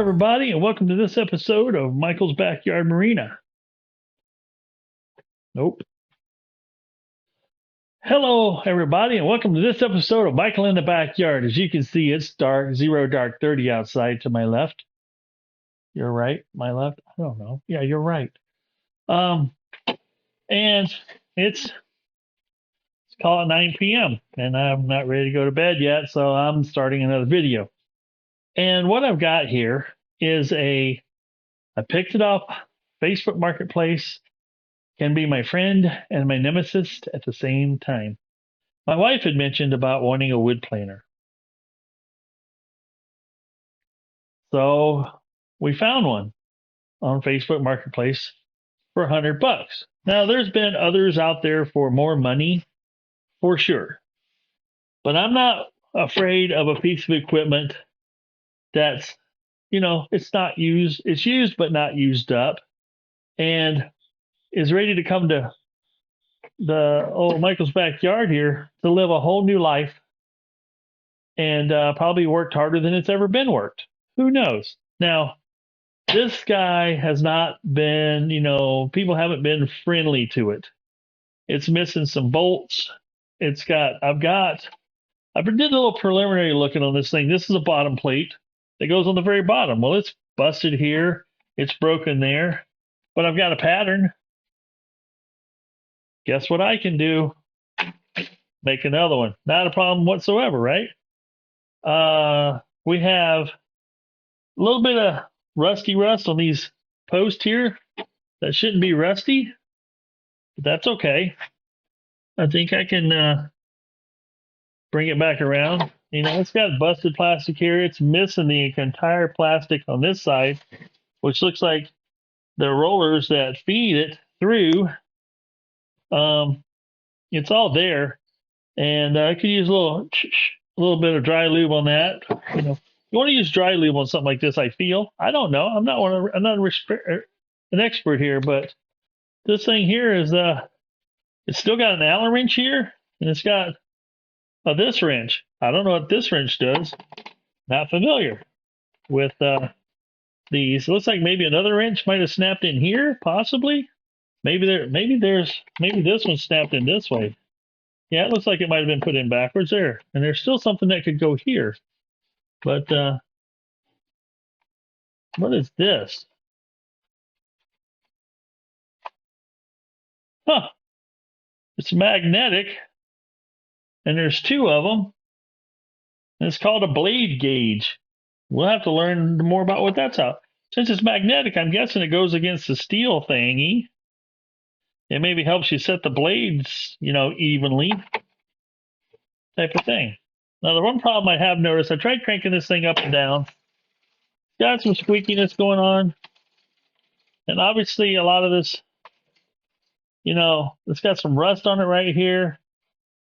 everybody, and welcome to this episode of Michael's Backyard Marina. Nope. Hello, everybody, and welcome to this episode of Michael in the Backyard. As you can see, it's dark, 0 dark 30 outside to my left. You're right. My left? I don't know. Yeah, you're right. And it's call it 9 p.m. and I'm not ready to go to bed yet, so I'm starting another video. And what I've got here is I picked it up, Facebook Marketplace, can be my friend and my nemesis at the same time. My wife had mentioned about wanting a wood planer. So we found one on Facebook Marketplace for $100. Now there's been others out there for more money, for sure. But I'm not afraid of a piece of equipment that's, it's not used, it's used but not used up, and is ready to come to the old Michael's Backyard here to live a whole new life and probably worked harder than it's ever been worked. Who knows? Now, this guy has not been, people haven't been friendly to it. It's missing some bolts. I did a little preliminary looking on this thing. This is a bottom plate that goes on the very bottom. Well, it's busted here. It's broken there. But I've got a pattern. Guess what I can do? Make another one. Not a problem whatsoever, right? We have a little bit of rusty rust on these posts here. That shouldn't be rusty, but that's okay. I think I can bring it back around. It's got busted plastic here. It's missing the entire plastic on this side, which looks like the rollers that feed it through. It's all there, and I could use a little bit of dry lube on that. You want to use dry lube on something like this, I feel. I don't know. I'm not an expert here, but this thing here is it's still got an Allen wrench here, and it's got this wrench. I don't know what this wrench does. Not familiar with these. It looks like maybe another wrench might have snapped in here, possibly. Maybe this one snapped in this way. Yeah, it looks like it might have been put in backwards there. And there's still something that could go here. But what is this? Huh. It's magnetic. And there's two of them. And it's called a blade gauge. We'll have to learn more about what that's about. Since it's magnetic, I'm guessing it goes against the steel thingy. It maybe helps you set the blades, evenly, type of thing. Now, the one problem I have noticed, I tried cranking this thing up and down. Got some squeakiness going on. And obviously, a lot of this, it's got some rust on it right here.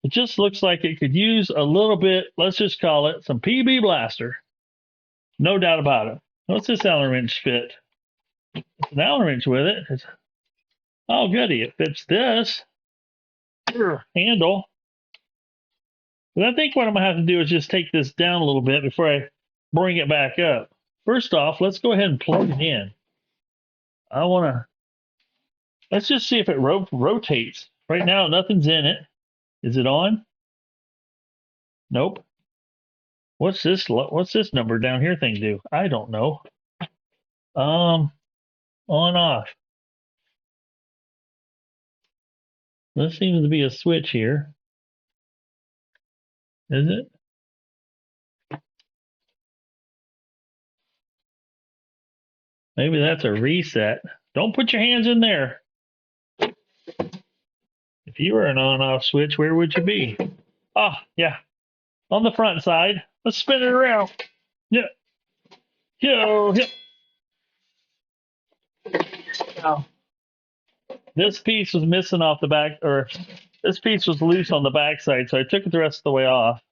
It just looks like it could use a little bit, let's just call it some PB blaster. No doubt about it. What's this Allen wrench fit? It's an Allen wrench with it. Oh, goody, it fits this handle. But I think what I'm going to have to do is just take this down a little bit before I bring it back up. First off, let's go ahead and plug it in. Let's just see if it rotates. Right now, nothing's in it. Is it on? Nope. What's this number down here thing do? I don't know. On, off. This seems to be a switch here. Is it? Maybe that's a reset. Don't put your hands in there. If you were an on-off switch, where would you be? Oh, yeah. On the front side. Let's spin it around. Yeah. Yo, hip. Now, this piece was missing off the back, or this piece was loose on the back side, so I took it the rest of the way off.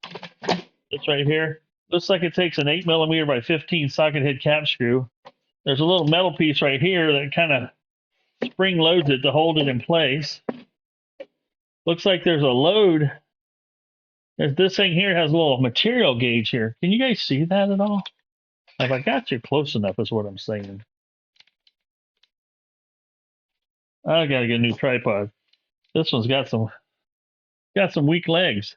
This right here. Looks like it takes an 8mm by 15 socket head cap screw. There's a little metal piece right here that kind of spring loads it to hold it in place. Looks like there's a load. This thing here has a little material gauge here. Can you guys see that at all? Have I got you close enough is what I'm saying. I gotta get a new tripod. This one's got some weak legs.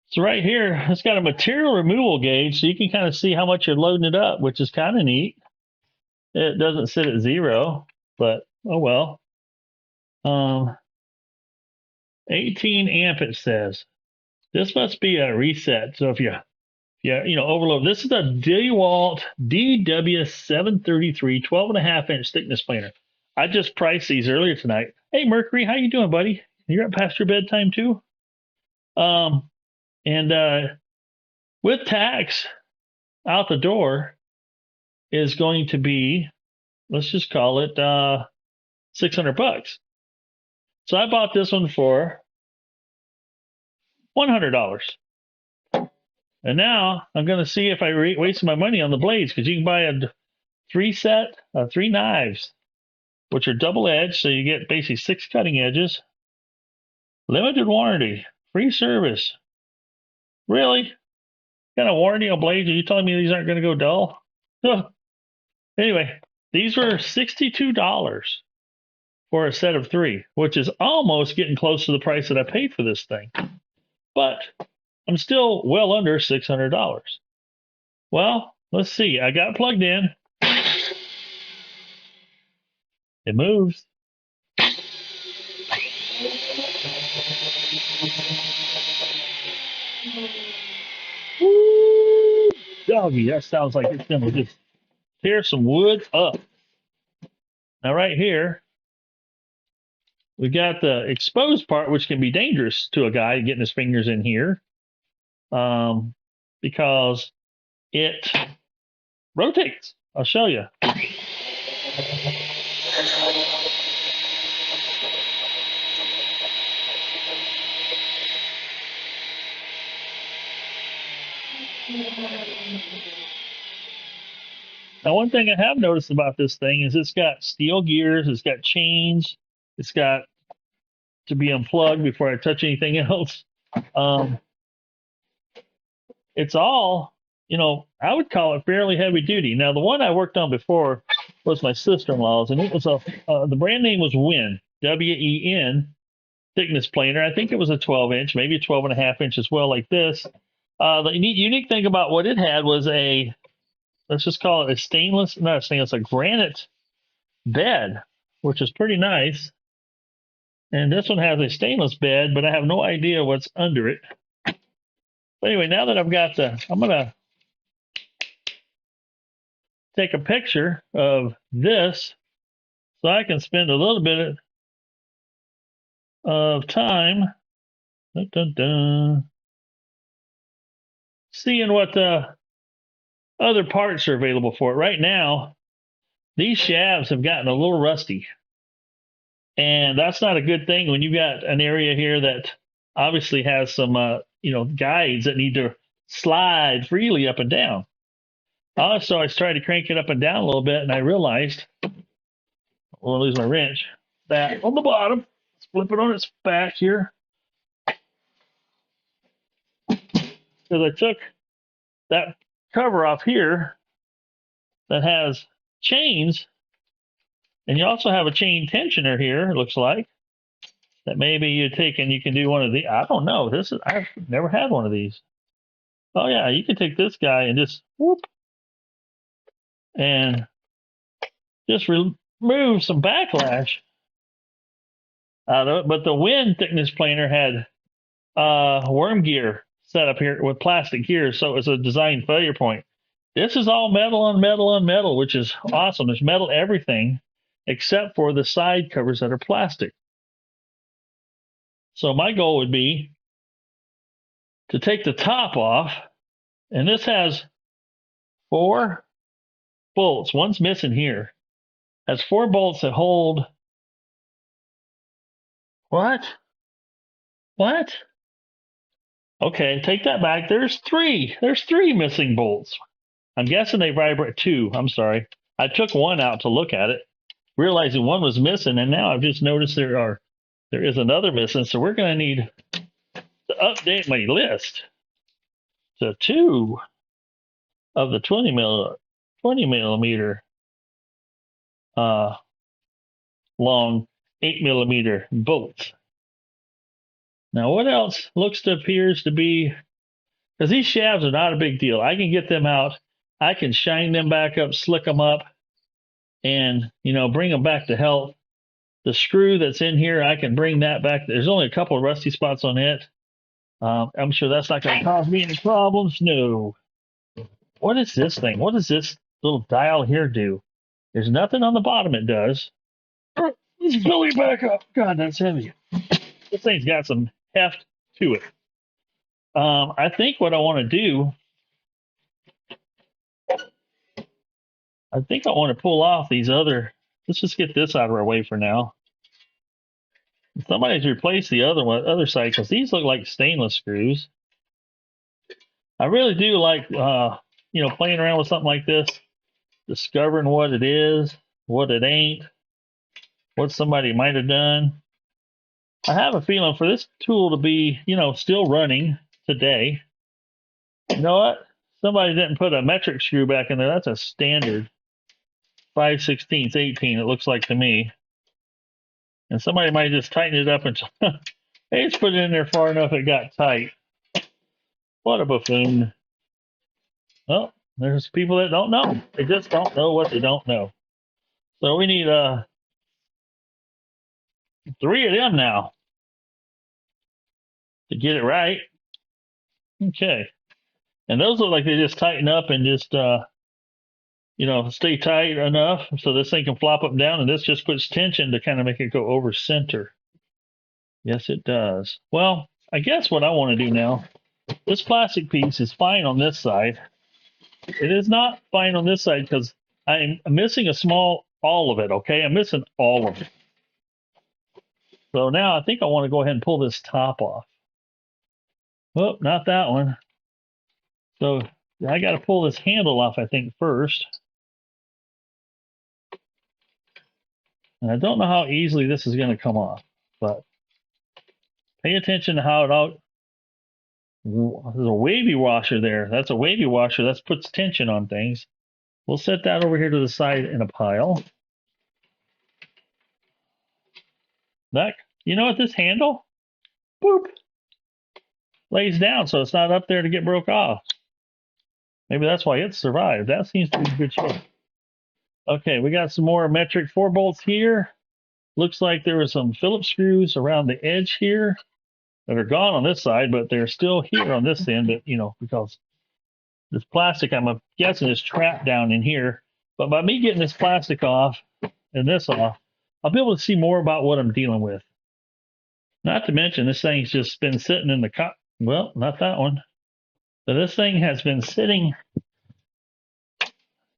So right here, it's got a material removal gauge, so you can kind of see how much you're loading it up, which is kind of neat. It doesn't sit at 0, but oh well. 18 amp it says. This must be a reset. So if you overload, this is a DeWalt DW733 12.5-inch thickness planer. I just priced these earlier tonight. Hey Mercury, how you doing, buddy? You're up past your bedtime too? And with tax out the door is going to be, let's just call it $600. So I bought this one for $100. And now I'm going to see if I waste my money on the blades, because you can buy a 3 knives, which are double edged. So you get basically 6 cutting edges, limited warranty, free service. Really? Got a warranty on blades? Are you telling me these aren't going to go dull? Anyway, these were $62 for a set of 3, which is almost getting close to the price that I paid for this thing. But I'm still well under $600. Well, let's see. I got plugged in. It moves. Woo! Doggy, that sounds like it's going to just tear some wood up. Now right here, we got the exposed part, which can be dangerous to a guy getting his fingers in here, because it rotates. I'll show you. Now, one thing I have noticed about this thing is it's got steel gears, it's got chains, it's got to be unplugged before I touch anything else. It's all, I would call it fairly heavy duty. Now, the one I worked on before was my sister-in-law's, and it was the brand name was Wen, W-E-N, thickness planer. I think it was a 12-inch, maybe a 12.5-inch as well, like this. The unique thing about what it had was let's just call it a granite bed, which is pretty nice. And this one has a stainless bed, but I have no idea what's under it. But anyway, now that I'm going to take a picture of this so I can spend a little bit of time seeing what the other parts are available for it. Right now, these shafts have gotten a little rusty. And that's not a good thing when you've got an area here that obviously has some, guides that need to slide freely up and down. Also, I tried to crank it up and down a little bit, and I realized, I'm going to lose my wrench, that on the bottom, let's flip it on its back here. Because I took that cover off here that has chains, and you also have a chain tensioner here, it looks like, that maybe you take and you can do one of these. I don't know. I've never had one of these. Oh yeah, you can take this guy and just whoop and just remove some backlash out of it. But the Wen thickness planer had worm gear set up here with plastic gears, so it was a design failure point. This is all metal on metal on metal, which is awesome. There's metal everything except for the side covers that are plastic. So my goal would be to take the top off, and this has 4 bolts. One's missing here. Has 4 bolts that hold. What? Okay, take that back. There's 3. There's 3 missing bolts. I'm guessing they vibrate 2. I'm sorry. I took one out to look at it, realizing one was missing, and now I've just noticed there is another missing. So we're going to need to update my list to 2. of the 20 millimeter long 8mm bolts. Now, what else appears to be, because these shafts are not a big deal. I can get them out. I can shine them back up, slick them up, and, bring them back to health. The screw that's in here, I can bring that back. There's only a couple of rusty spots on it. I'm sure that's not going to cause me any problems. No. What is this thing? What does this little dial here do? There's nothing on the bottom it does. Let's fill it back up. God, that's heavy. This thing's got some heft to it. I think what I want to do, I think I want to pull off these other, let's just get this out of our way for now. Somebody's replaced the other side, because these look like stainless screws. I really do like, playing around with something like this, discovering what it is, what it ain't, what somebody might have done. I have a feeling for this tool to be, still running today. You know what? Somebody didn't put a metric screw back in there. That's a standard 5/16 18, it looks like to me. And somebody might just tighten it up and they just put it in there far enough it got tight. What a buffoon. Well, there's people that don't know. They just don't know what they don't know. So we need 3 of them now to get it right. Okay. And those look like they just tighten up and just, stay tight enough so this thing can flop up and down, and this just puts tension to kind of make it go over center. Yes, it does. Well, I guess what I want to do now, this plastic piece is fine on this side. It is not fine on this side because I'm missing all of it, okay? I'm missing all of it. So now I think I want to go ahead and pull this top off. Oh, not that one. So I got to pull this handle off, I think, first. And I don't know how easily this is going to come off, but pay attention to how it out. There's a wavy washer there. That's a wavy washer. That puts tension on things. We'll set that over here to the side in a pile. You know what? This handle, boop, lays down so it's not up there to get broke off. Maybe that's why it survived. That seems to be in good shape. Okay, we got some more metric 4 bolts here. Looks like there were some Phillips screws around the edge here that are gone on this side, but they're still here on this end, but, because this plastic, I'm guessing, is trapped down in here. But by me getting this plastic off and this off, I'll be able to see more about what I'm dealing with. Not to mention, this thing's just been sitting in the well, not that one. But this thing has been sitting.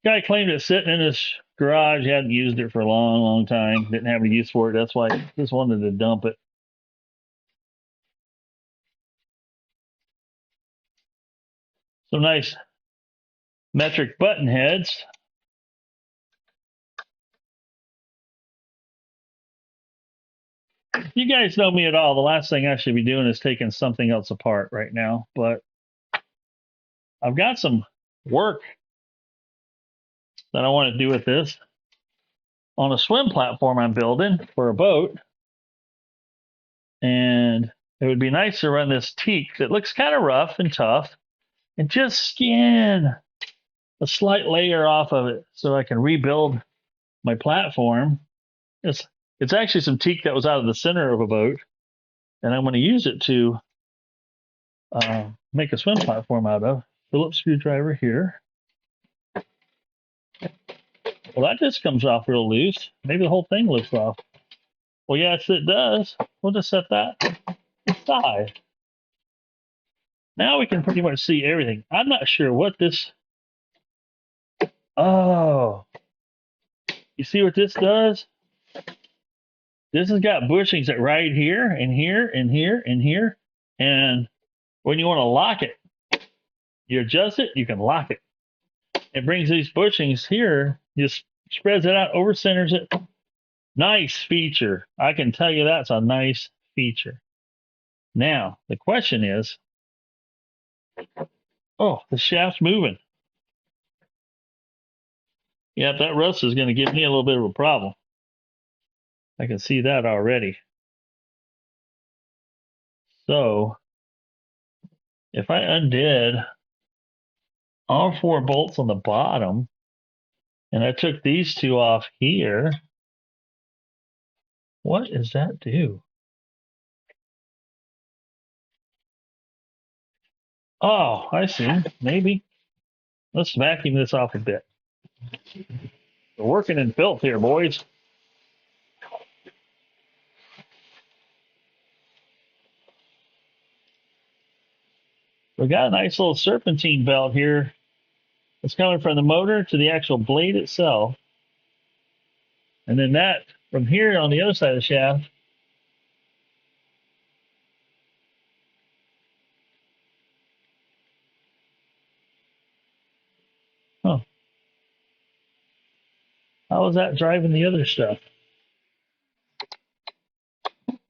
Guy claimed it's sitting in his garage. He hadn't used it for a long, long time. Didn't have any use for it. That's why I just wanted to dump it. Some nice metric button heads. If you guys know me at all, the last thing I should be doing is taking something else apart right now. But I've got some work that I want to do with this on a swim platform I'm building for a boat. And it would be nice to run this teak that looks kind of rough and tough and just skin a slight layer off of it so I can rebuild my platform. It's actually some teak that was out of the center of a boat, and I'm going to use it to make a swim platform out of. Phillips screwdriver here. Well, that just comes off real loose. Maybe the whole thing lifts off. Well, yes, it does. We'll just set that aside. Now we can pretty much see everything. I'm not sure what this... Oh. You see what this does? This has got bushings that right here and here and here and here. And when you want to lock it, you adjust it, you can lock it. It brings these bushings here, just spreads it out, over centers it. Nice feature. I can tell you that's a nice feature. Now, the question is, oh, the shaft's moving. Yep, that rust is going to give me a little bit of a problem. I can see that already. So if I undid all 4 bolts on the bottom and I took these 2 off here, what does that do? Oh, I see. Maybe. Let's vacuum this off a bit. We're working in filth here, boys. We got a nice little serpentine belt here. It's coming from the motor to the actual blade itself. And then that from here on the other side of the shaft. Huh. How was that driving the other stuff?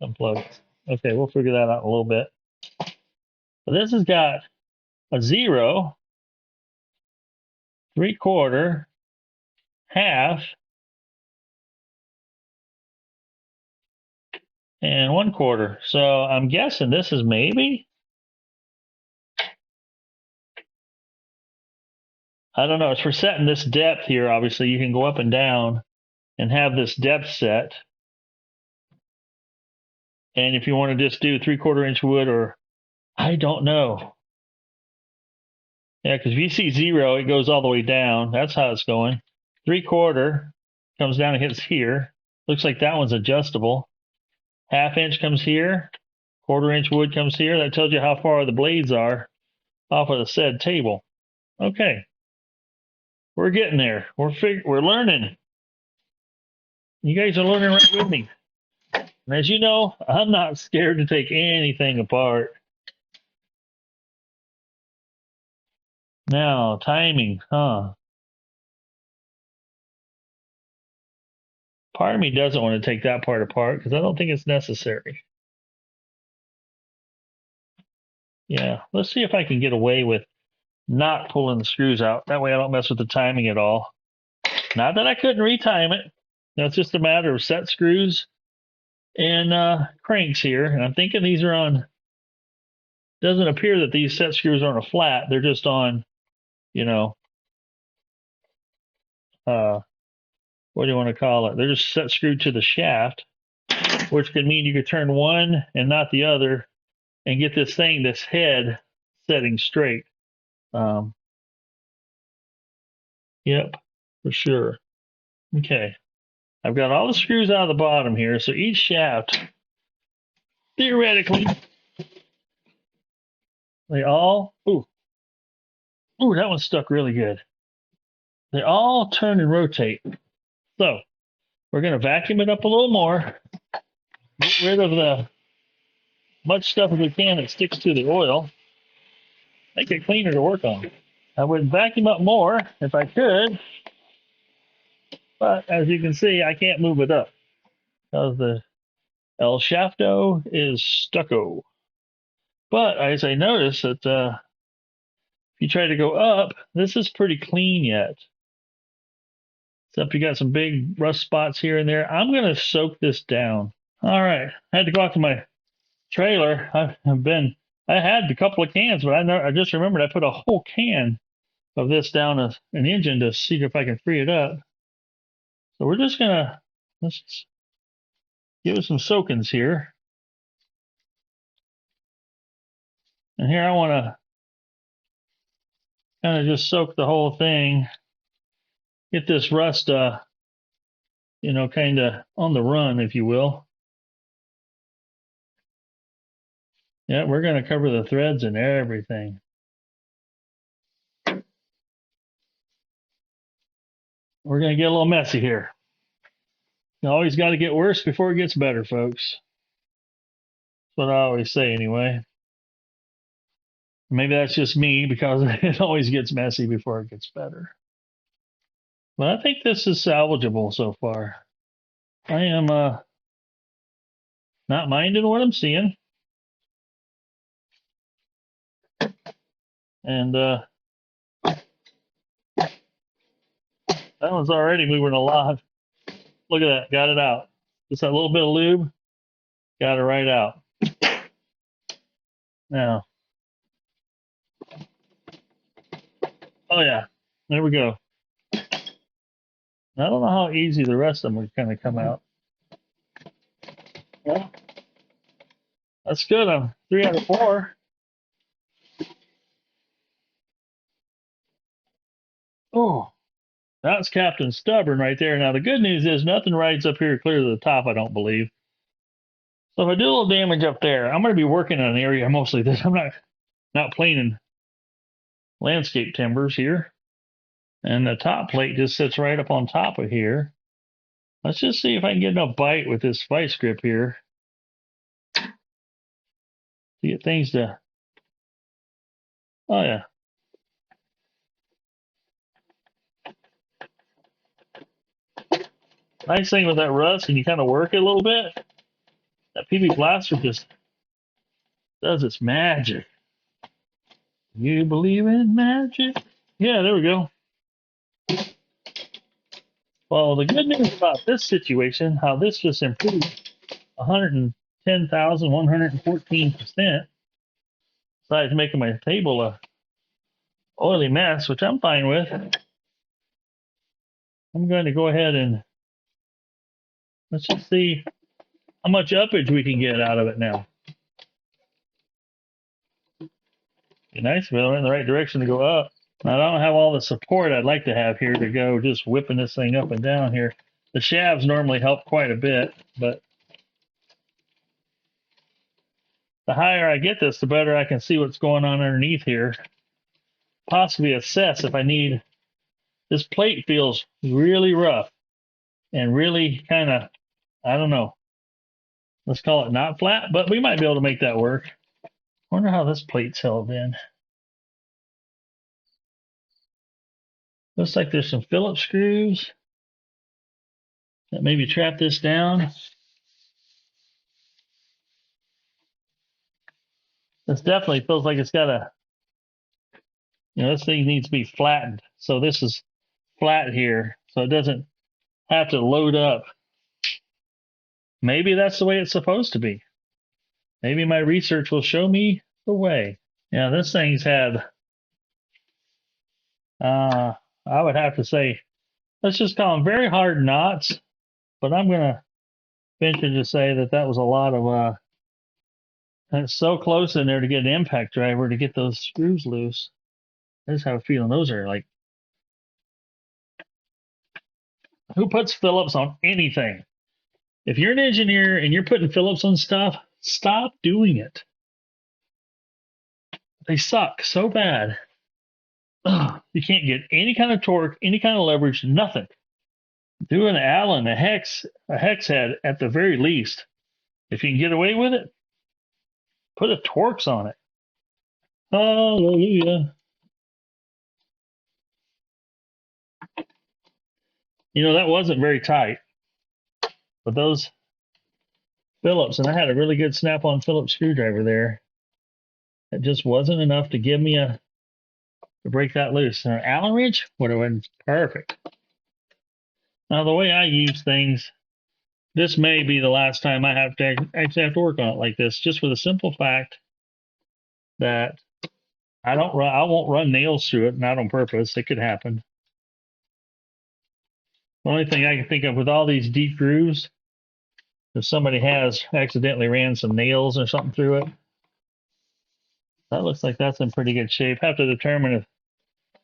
Unplugged. Okay, we'll figure that out in a little bit. But this has got a 0, 3/4, half, and 1/4. So I'm guessing this is maybe, I don't know. It's for setting this depth here. Obviously, you can go up and down and have this depth set. And if you want to just do 3/4 inch wood, or I don't know. Yeah, because if you see 0, it goes all the way down. That's how it's going. 3/4 comes down and hits here. Looks like that one's adjustable. 1/2 inch comes here. 1/4 inch wood comes here. That tells you how far the blades are off of the said table. Okay. We're getting there. We're learning. You guys are learning right with me. And as you know, I'm not scared to take anything apart. Now, timing, huh? Part of me doesn't want to take that part apart because I don't think it's necessary. Yeah, let's see if I can get away with not pulling the screws out. That way I don't mess with the timing at all. Not that I couldn't retime it. It's just a matter of set screws and cranks here. And I'm thinking these are on, doesn't appear that these set screws are on a flat. They're just on, you know, what do you want to call it? They're just set screwed to the shaft, which could mean you could turn one and not the other and get this thing, this head setting straight. Yep, for sure. Okay. I've got all the screws out of the bottom here, so each shaft, theoretically, they all, ooh, that one stuck really good. They all turn and rotate. So we're going to vacuum it up a little more, get rid of the much stuff as we can that sticks to the oil, make it cleaner to work on. I would vacuum up more if I could, but as you can see, I can't move it up because the El Shafto is stucco. But as I noticed that if you try to go up, this is pretty clean yet. Except you got some big rust spots here and there. I'm going to soak this down. All right. I had to go out to my trailer. I had a couple of cans, but I just remembered I put a whole can of this down an engine to see if I can free it up. So we're just going to, let's give it some soakings here. And here I want to kind of just soak the whole thing. Get this rust, kind of on the run, if you will. Yeah, we're going to cover the threads and everything. We're going to get a little messy here. You always got to get worse before it gets better, folks. That's what I always say anyway. Maybe that's just me because it always gets messy before it gets better. But I think this is salvageable so far. I am not minding what I'm seeing. And That one's already moving a lot. Look at that. Got it out. Just that little bit of lube. Got it right out. Now. Oh, yeah. There we go. I don't know how easy the rest of them are going to come out. Well, that's good. I'm 3 out of 4. Oh, that's Captain Stubborn right there. Now, the good news is nothing rides up here clear to the top, I don't believe. So if I do a little damage up there, I'm going to be working on an area mostly this. I'm not planing landscape timbers here. And the top plate just sits right up on top of here. Let's just see if I can get enough bite with this vice grip here to get things to... Oh, yeah. Nice thing with that rust, and you kind of work it a little bit, that PB Blaster just does its magic. You believe in magic? Yeah, there we go. Well, the good news about this situation, how this just improved 110,114%, besides making my table a oily mess, which I'm fine with. I'm going to go ahead and let's just see how much uppage we can get out of it now. Be nice if it went in the right direction to go up. I don't have all the support I'd like to have here to go just whipping this thing up and down here. The shafts normally help quite a bit, but the higher I get this, the better I can see what's going on underneath here. Possibly assess if I need... This plate feels really rough and really kind of, I don't know. Let's call it not flat, but we might be able to make that work. Wonder how this plate's held in. Looks like there's some Phillips screws that maybe trap this down. This definitely feels like it's got a, this thing needs to be flattened. So this is flat here, so it doesn't have to load up. Maybe that's the way it's supposed to be. Maybe my research will show me the way. Yeah, this thing's had, I would have to say, let's just call them very hard knots, but I'm going to venture to say that that was a lot of, it's so close in there to get an impact driver to get those screws loose. I just have a feeling those are like, who puts Phillips on anything? If you're an engineer and you're putting Phillips on stuff, stop doing it. They suck so bad. Ugh, you can't get any kind of torque, any kind of leverage, nothing. Do an Allen, a hex head at the very least. If you can get away with it, put a Torx on it. Hallelujah. That wasn't very tight. But those Phillips, and I had a really good snap-on Phillips screwdriver there. It just wasn't enough to give me to break that loose. And an Allen wrench would have been perfect. Now, the way I use things, this may be the last time I actually have to work on it like this, just for the simple fact that I won't run nails through it, not on purpose. It could happen. The only thing I can think of with all these deep grooves, if somebody has accidentally ran some nails or something through it, that looks like that's in pretty good shape. Have to determine if,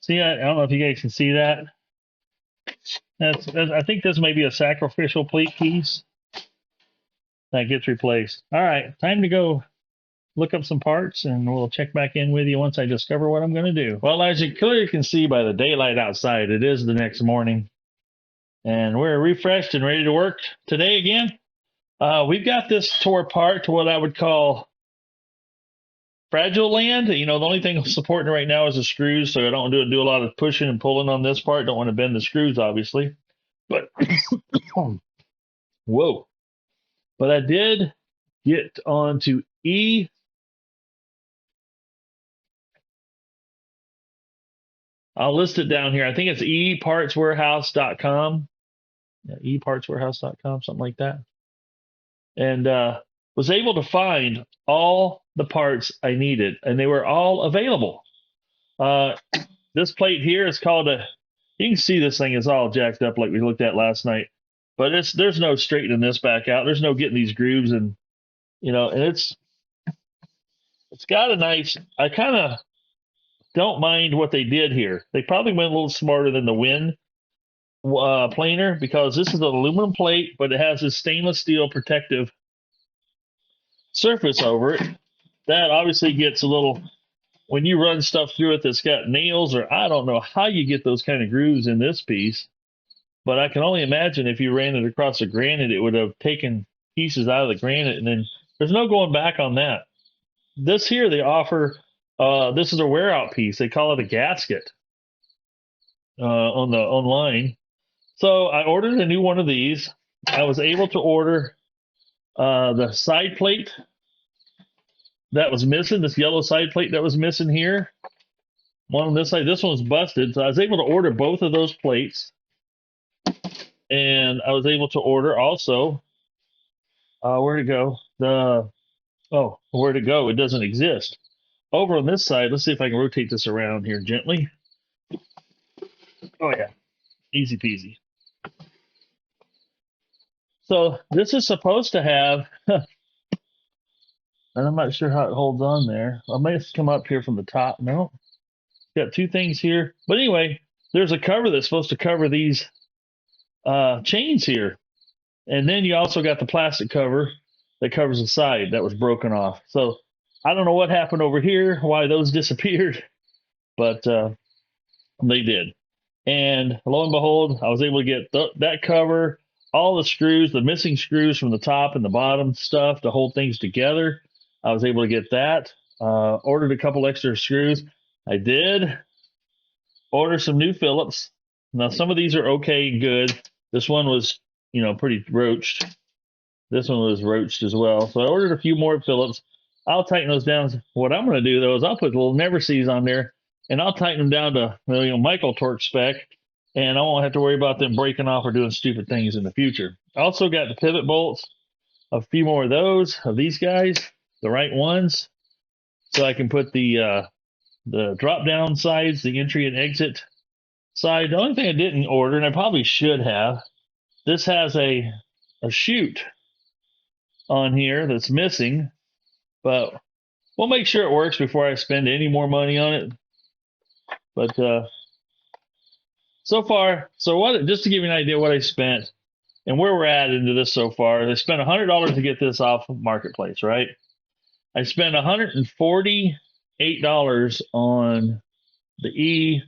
see, I don't know if you guys can see that. I think this may be a sacrificial plate piece that gets replaced. All right, time to go look up some parts, and we'll check back in with you once I discover what I'm going to do. Well, as you clearly can see by the daylight outside, it is the next morning, and we're refreshed and ready to work today again. We've got this tore apart to what I would call fragile land. The only thing supporting it right now is the screws, so I don't do a lot of pushing and pulling on this part. Don't want to bend the screws, obviously. But whoa! But I did get onto I'll list it down here. I think it's epartswarehouse.com. Yeah, epartswarehouse.com, something like that. And was able to find all the parts I needed, and they were all available. This plate here is called a. You can see this thing is all jacked up like we looked at last night, but there's no straightening this back out. There's no getting these grooves, and and it's got a nice. I kind of don't mind what they did here. They probably went a little smarter than the Win planer, because this is an aluminum plate, but it has this stainless steel protective surface over it. That obviously gets a little, when you run stuff through it that's got nails, or I don't know how you get those kind of grooves in this piece, but I can only imagine if you ran it across the granite, it would have taken pieces out of the granite, and then there's no going back on that. This here, they offer, this is a wear out piece. They call it a gasket online. So I ordered a new one of these. I was able to order the side plate that was missing, this yellow side plate that was missing here. One on this side, this one's busted. So I was able to order both of those plates. And I was able to order also, where'd it go? Where'd it go? It doesn't exist. Over on this side, let's see if I can rotate this around here gently. Oh yeah, easy peasy. So this is supposed to have, and I'm not sure how it holds on there. I may have to come up here from the top. No, got two things here. But anyway, there's a cover that's supposed to cover these chains here. And then you also got the plastic cover that covers the side that was broken off. So I don't know what happened over here, why those disappeared, but they did. And lo and behold, I was able to get that cover, all the screws, the missing screws from the top and the bottom stuff to hold things together. I was able to get that. Ordered a couple extra screws. I did order some new Phillips. Now, some of these are okay and good. This one was, pretty roached. This one was roached as well. So I ordered a few more Phillips. I'll tighten those down. What I'm going to do, though, is I'll put little never sees on there, and I'll tighten them down to micro torque spec, and I won't have to worry about them breaking off or doing stupid things in the future. I also got the pivot bolts, a few more of those, of these guys, the right ones, so I can put the drop down sides, the entry and exit side. The only thing I didn't order, and I probably should have, this has a chute on here that's missing, but we'll make sure it works before I spend any more money on it. But so far, just to give you an idea what I spent and where we're at into this so far, I spent $100 to get this off of Marketplace, right? I spent $148 on the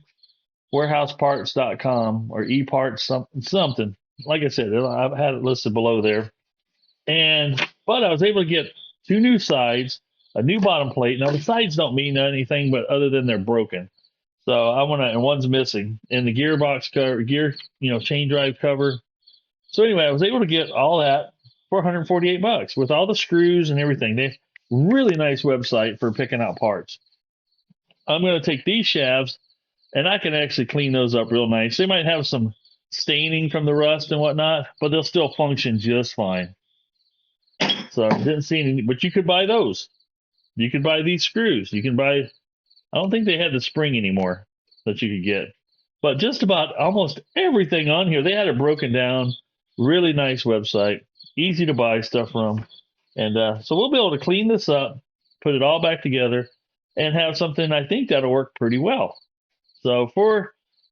ewarehouseparts.com or eparts something. Like I said, I've had it listed below there. But I was able to get two new sides, a new bottom plate. Now the sides don't mean anything, but other than they're broken. So and one's missing, and the gearbox cover, chain drive cover. So anyway, I was able to get all that for $148 with all the screws and everything. They really nice website for picking out parts. I'm going to take these shafts, and I can actually clean those up real nice. They might have some staining from the rust and whatnot, but they'll still function just fine. So I didn't see any, but you could buy those. You could buy these screws. You can buy, I don't think they had the spring anymore that you could get, but just about almost everything on here, they had it broken down. Really nice website, easy to buy stuff from. And so we'll be able to clean this up, put it all back together, and have something I think that'll work pretty well. So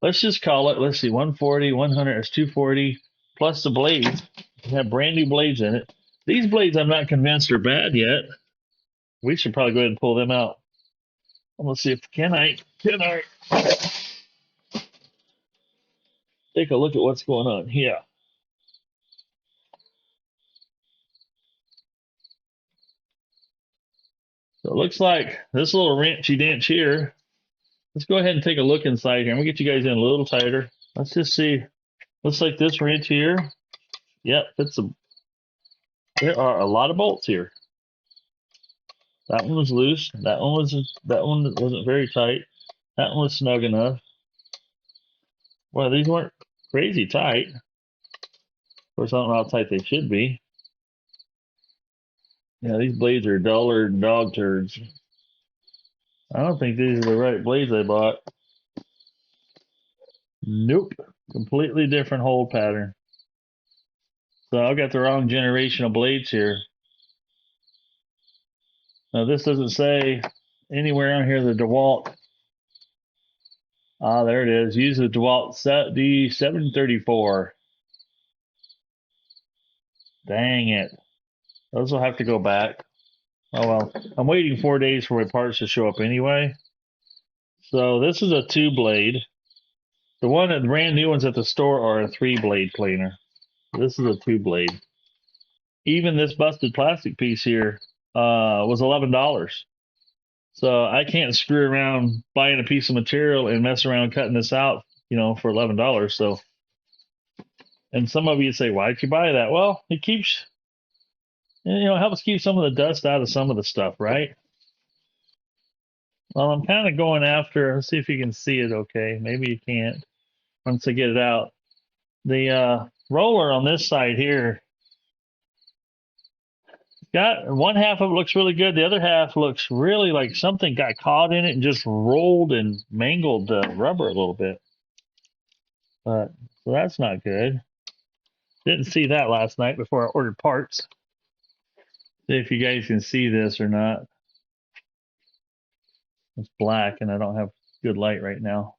let's just call it, let's see, 140, 100, that's 240, plus the blades. We have brand new blades in it. These blades I'm not convinced are bad yet. We should probably go ahead and pull them out. Let's see if can I take a look at what's going on here. So it looks like this little wrenchy dent here. Let's go ahead and take a look inside here. I'm gonna get you guys in a little tighter. Let's just see. Looks like this wrench here. Yep, there are a lot of bolts here. That one was loose. That one wasn't very tight. That one was snug enough. Well, these weren't crazy tight. Of course, I don't know how tight they should be. Yeah, these blades are duller than dog turds. I don't think these are the right blades I bought. Nope. Completely different hold pattern. So I've got the wrong generation of blades here. Now this doesn't say anywhere on here the DeWalt. Ah, there it is. Use the DeWalt D734. Dang it. Those will have to go back. Oh well. I'm waiting 4 days for my parts to show up anyway. So this is a 2-blade. The brand new ones at the store are a 3-blade planer. This is a 2-blade. Even this busted plastic piece here was $11. So I can't screw around buying a piece of material and mess around cutting this out, for $11. So, and some of you say, why'd you buy that? Well, it keeps, helps keep some of the dust out of some of the stuff, right? Well, I'm kind of going after, let's see if you can see it okay. Maybe you can't once I get it out. The roller on this side here, got one half of it looks really good. The other half looks really like something got caught in it and just rolled and mangled the rubber a little bit. So that's not good. Didn't see that last night before I ordered parts. See if you guys can see this or not. It's black and I don't have good light right now.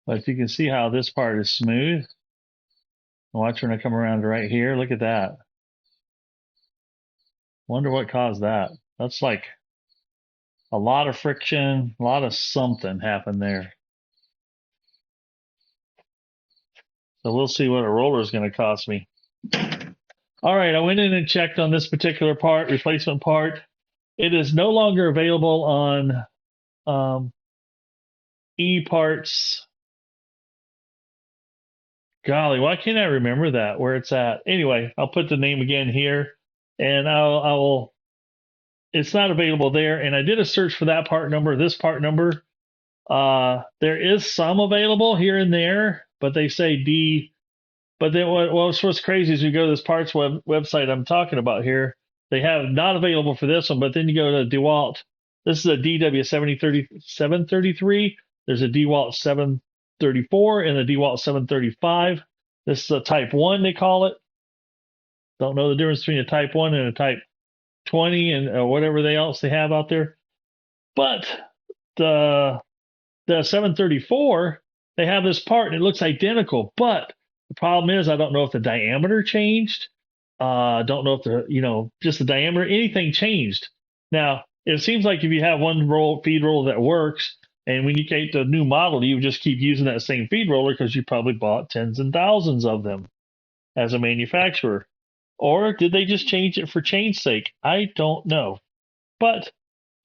But you can see how this part is smooth. Watch when I come around to right here. Look at that. Wonder what caused that. That's like a lot of friction, a lot of something happened there. So we'll see what a roller is going to cost me. All right, I went in and checked on this particular part, replacement part. It is no longer available on eParts. Golly, why can't I remember that, where it's at? Anyway, I'll put the name again here, and I will. It's not available there, and I did a search for that part number, this part number. There is some available here and there, but they say D. But then what's crazy is you go to this parts website I'm talking about here. They have not available for this one, but then you go to DeWalt. This is a DW733. There's a DeWalt 734 and a DeWalt 735. This is a Type 1, they call it. Don't know the difference between a Type 1 and a Type 20 and whatever else they have out there. But the 734, they have this part and it looks identical, but the problem is I don't know if the diameter changed. Don't know if just the diameter, anything changed. Now, it seems like if you have one feed roller that works, and when you get the new model, you just keep using that same feed roller because you probably bought tens and thousands of them as a manufacturer. Or did they just change it for change's sake? I don't know. But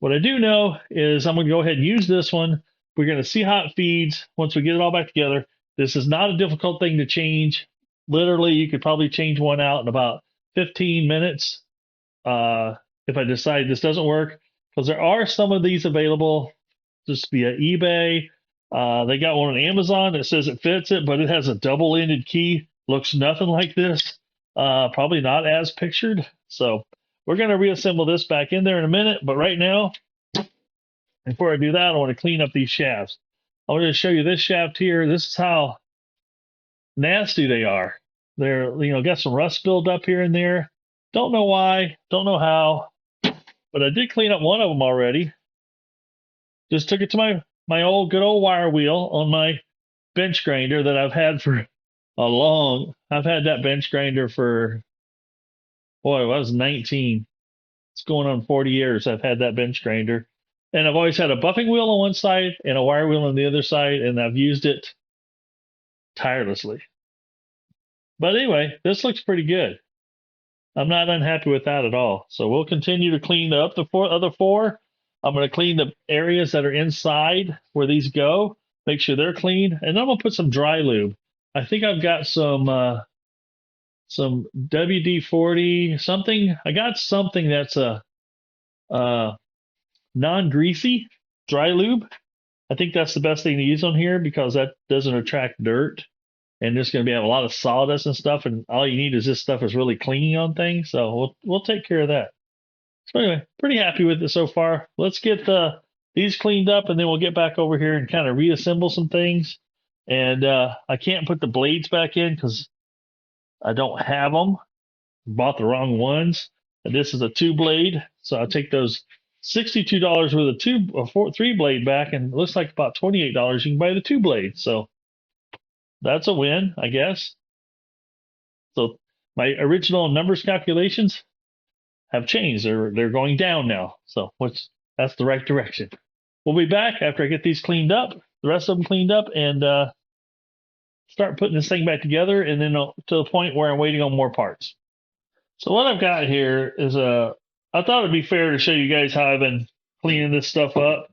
what I do know is I'm going to go ahead and use this one. We're going to see how it feeds once we get it all back together. This is not a difficult thing to change. Literally, you could probably change one out in about 15 minutes if I decide this doesn't work, because there are some of these available just via eBay. They got one on Amazon that says it fits it, but it has a double-ended key. Looks nothing like this. Probably not as pictured. So we're going to reassemble this back in there in a minute. But right now, before I do that, I want to clean up these shafts. I want to show you this shaft here. This is how nasty they are. They're, got some rust build up here and there. Don't know why, don't know how, but I did clean up one of them already. Just took it to my good old wire wheel on my bench grinder that I've had for I've had that bench grinder for, boy, I was 19. It's going on 40 years I've had that bench grinder. And I've always had a buffing wheel on one side and a wire wheel on the other side, and I've used it tirelessly. But anyway, this looks pretty good. I'm not unhappy with that at all. So we'll continue to clean up the other four. I'm going to clean the areas that are inside where these go, make sure they're clean, and then I'm going to put some dry lube. I think I've got some WD-40 something. I got something that's a non-greasy dry lube. I think that's the best thing to use on here because that doesn't attract dirt. And there's going to be a lot of sawdust and stuff, and all you need is this stuff is really cleaning on things. So we'll take care of that. So anyway, pretty happy with it so far. Let's get these cleaned up, and then we'll get back over here and kind of reassemble some things. And I can't put the blades back in because I don't have them. Bought the wrong ones. And this is a 2-blade, so I'll take those $62 with a 3-blade back, and it looks like about $28 you can buy the 2-blade. So that's a win, I guess. So my original numbers calculations have changed. They're going down now. So that's the right direction. We'll be back after I get these cleaned up, the rest of them cleaned up, and start putting this thing back together, and then to the point where I'm waiting on more parts. So what I've got here is I thought it'd be fair to show you guys how I've been cleaning this stuff up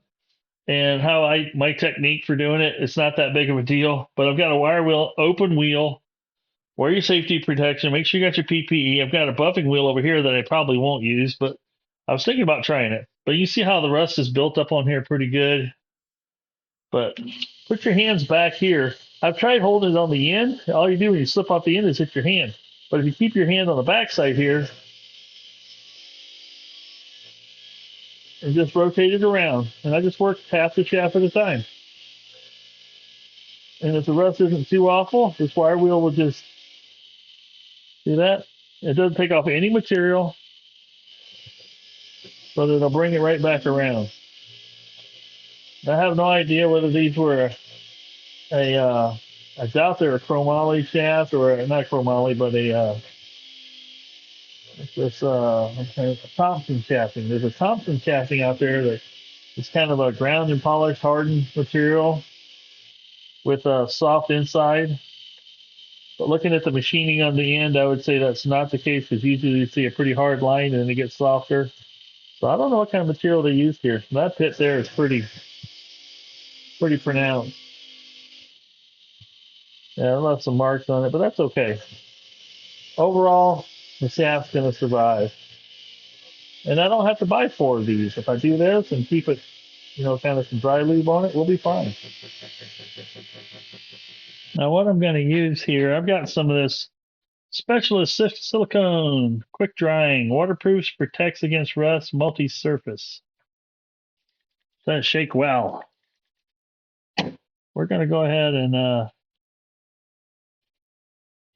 and how my technique for doing it. It's not that big of a deal, but I've got a wire wheel, open wheel. Wear your safety protection. Make sure you got your PPE. I've got a buffing wheel over here that I probably won't use, but I was thinking about trying it. But you see how the rust is built up on here pretty good. But put your hands back here. I've tried holding it on the end. All you do when you slip off the end is hit your hand. But if you keep your hand on the back side here and just rotate it around, and I just work half the shaft at a time. And if the rust isn't too awful, this wire wheel will just, see that? It doesn't take off any material, but it'll bring it right back around. I have no idea whether these were I doubt they're a chromoly shaft or not chromoly, but a Thompson shafting. There's a Thompson shafting out there that is kind of a ground and polished hardened material with a soft inside. But looking at the machining on the end, I would say that's not the case because usually you see a pretty hard line and then it gets softer. So I don't know what kind of material they used here. That pit there is pretty pronounced. Yeah, I left some marks on it, but that's okay. Overall, the shaft's going to survive. And I don't have to buy 4 of these. If I do this and keep it, kind of some dry lube on it, we'll be fine. Now what I'm going to use here, I've got some of this Specialist silicone, quick drying, waterproofs, protects against rust, multi-surface. Does shake well. We're going to go ahead and,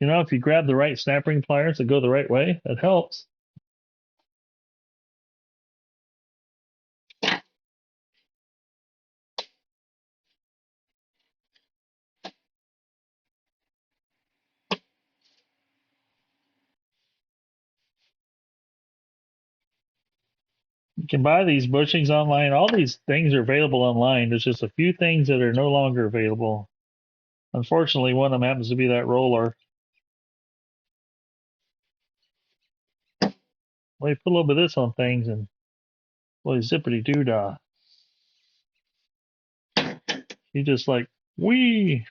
if you grab the right snap ring pliers that go the right way, that helps. You can buy these bushings online. All these things are available online. There's just a few things that are no longer available. Unfortunately, one of them happens to be that roller. Well, you put a little bit of this on things and, well, zippity doo dah. You just like, wee.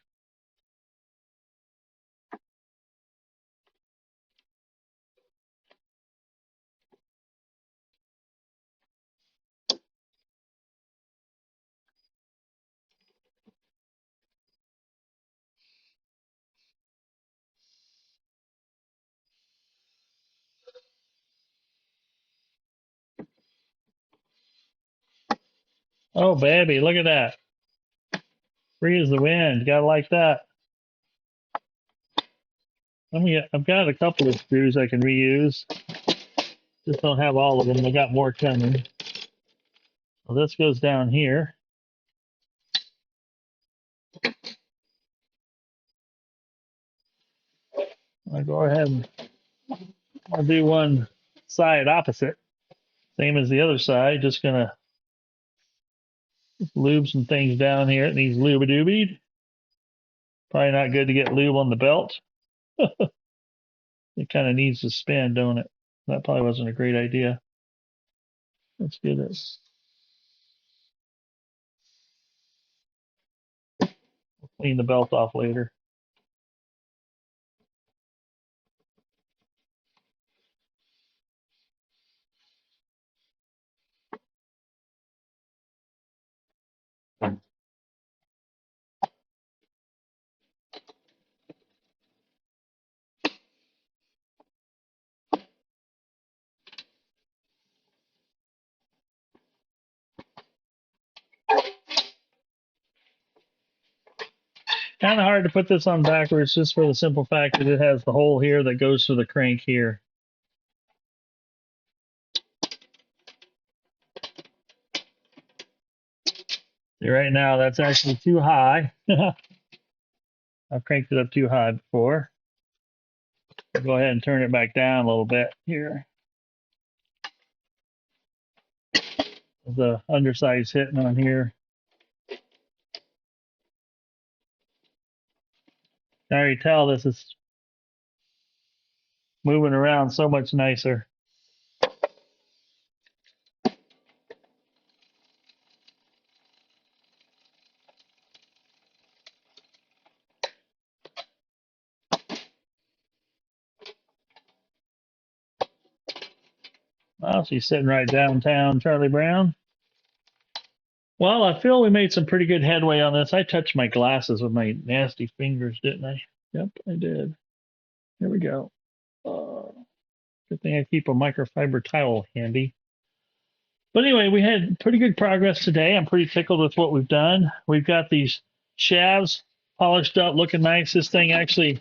Oh, baby, look at that. Free as the wind. Gotta like that. I've got a couple of screws I can reuse. Just don't have all of them. I got more coming. Well, this goes down here. I'll go ahead and I'll do one side opposite. Same as the other side. Just gonna lube some things down here. It needs lube-a-doobied. Probably not good to get lube on the belt. It kind of needs to spin, don't it? That probably wasn't a great idea. Let's get it. We'll clean the belt off later. Kind of hard to put this on backwards just for the simple fact that it has the hole here that goes to the crank here. Right now, that's actually too high. I've cranked it up too high before. I'll go ahead and turn it back down a little bit here. The underside's hitting on here. I already tell this is moving around so much nicer. Well, she's sitting right downtown, Charlie Brown. Well, I feel we made some pretty good headway on this. I touched my glasses with my nasty fingers, didn't I? Yep, I did. Here we go. Good thing I keep a microfiber towel handy. But anyway, we had pretty good progress today. I'm pretty tickled with what we've done. We've got these shafts polished up, looking nice. This thing actually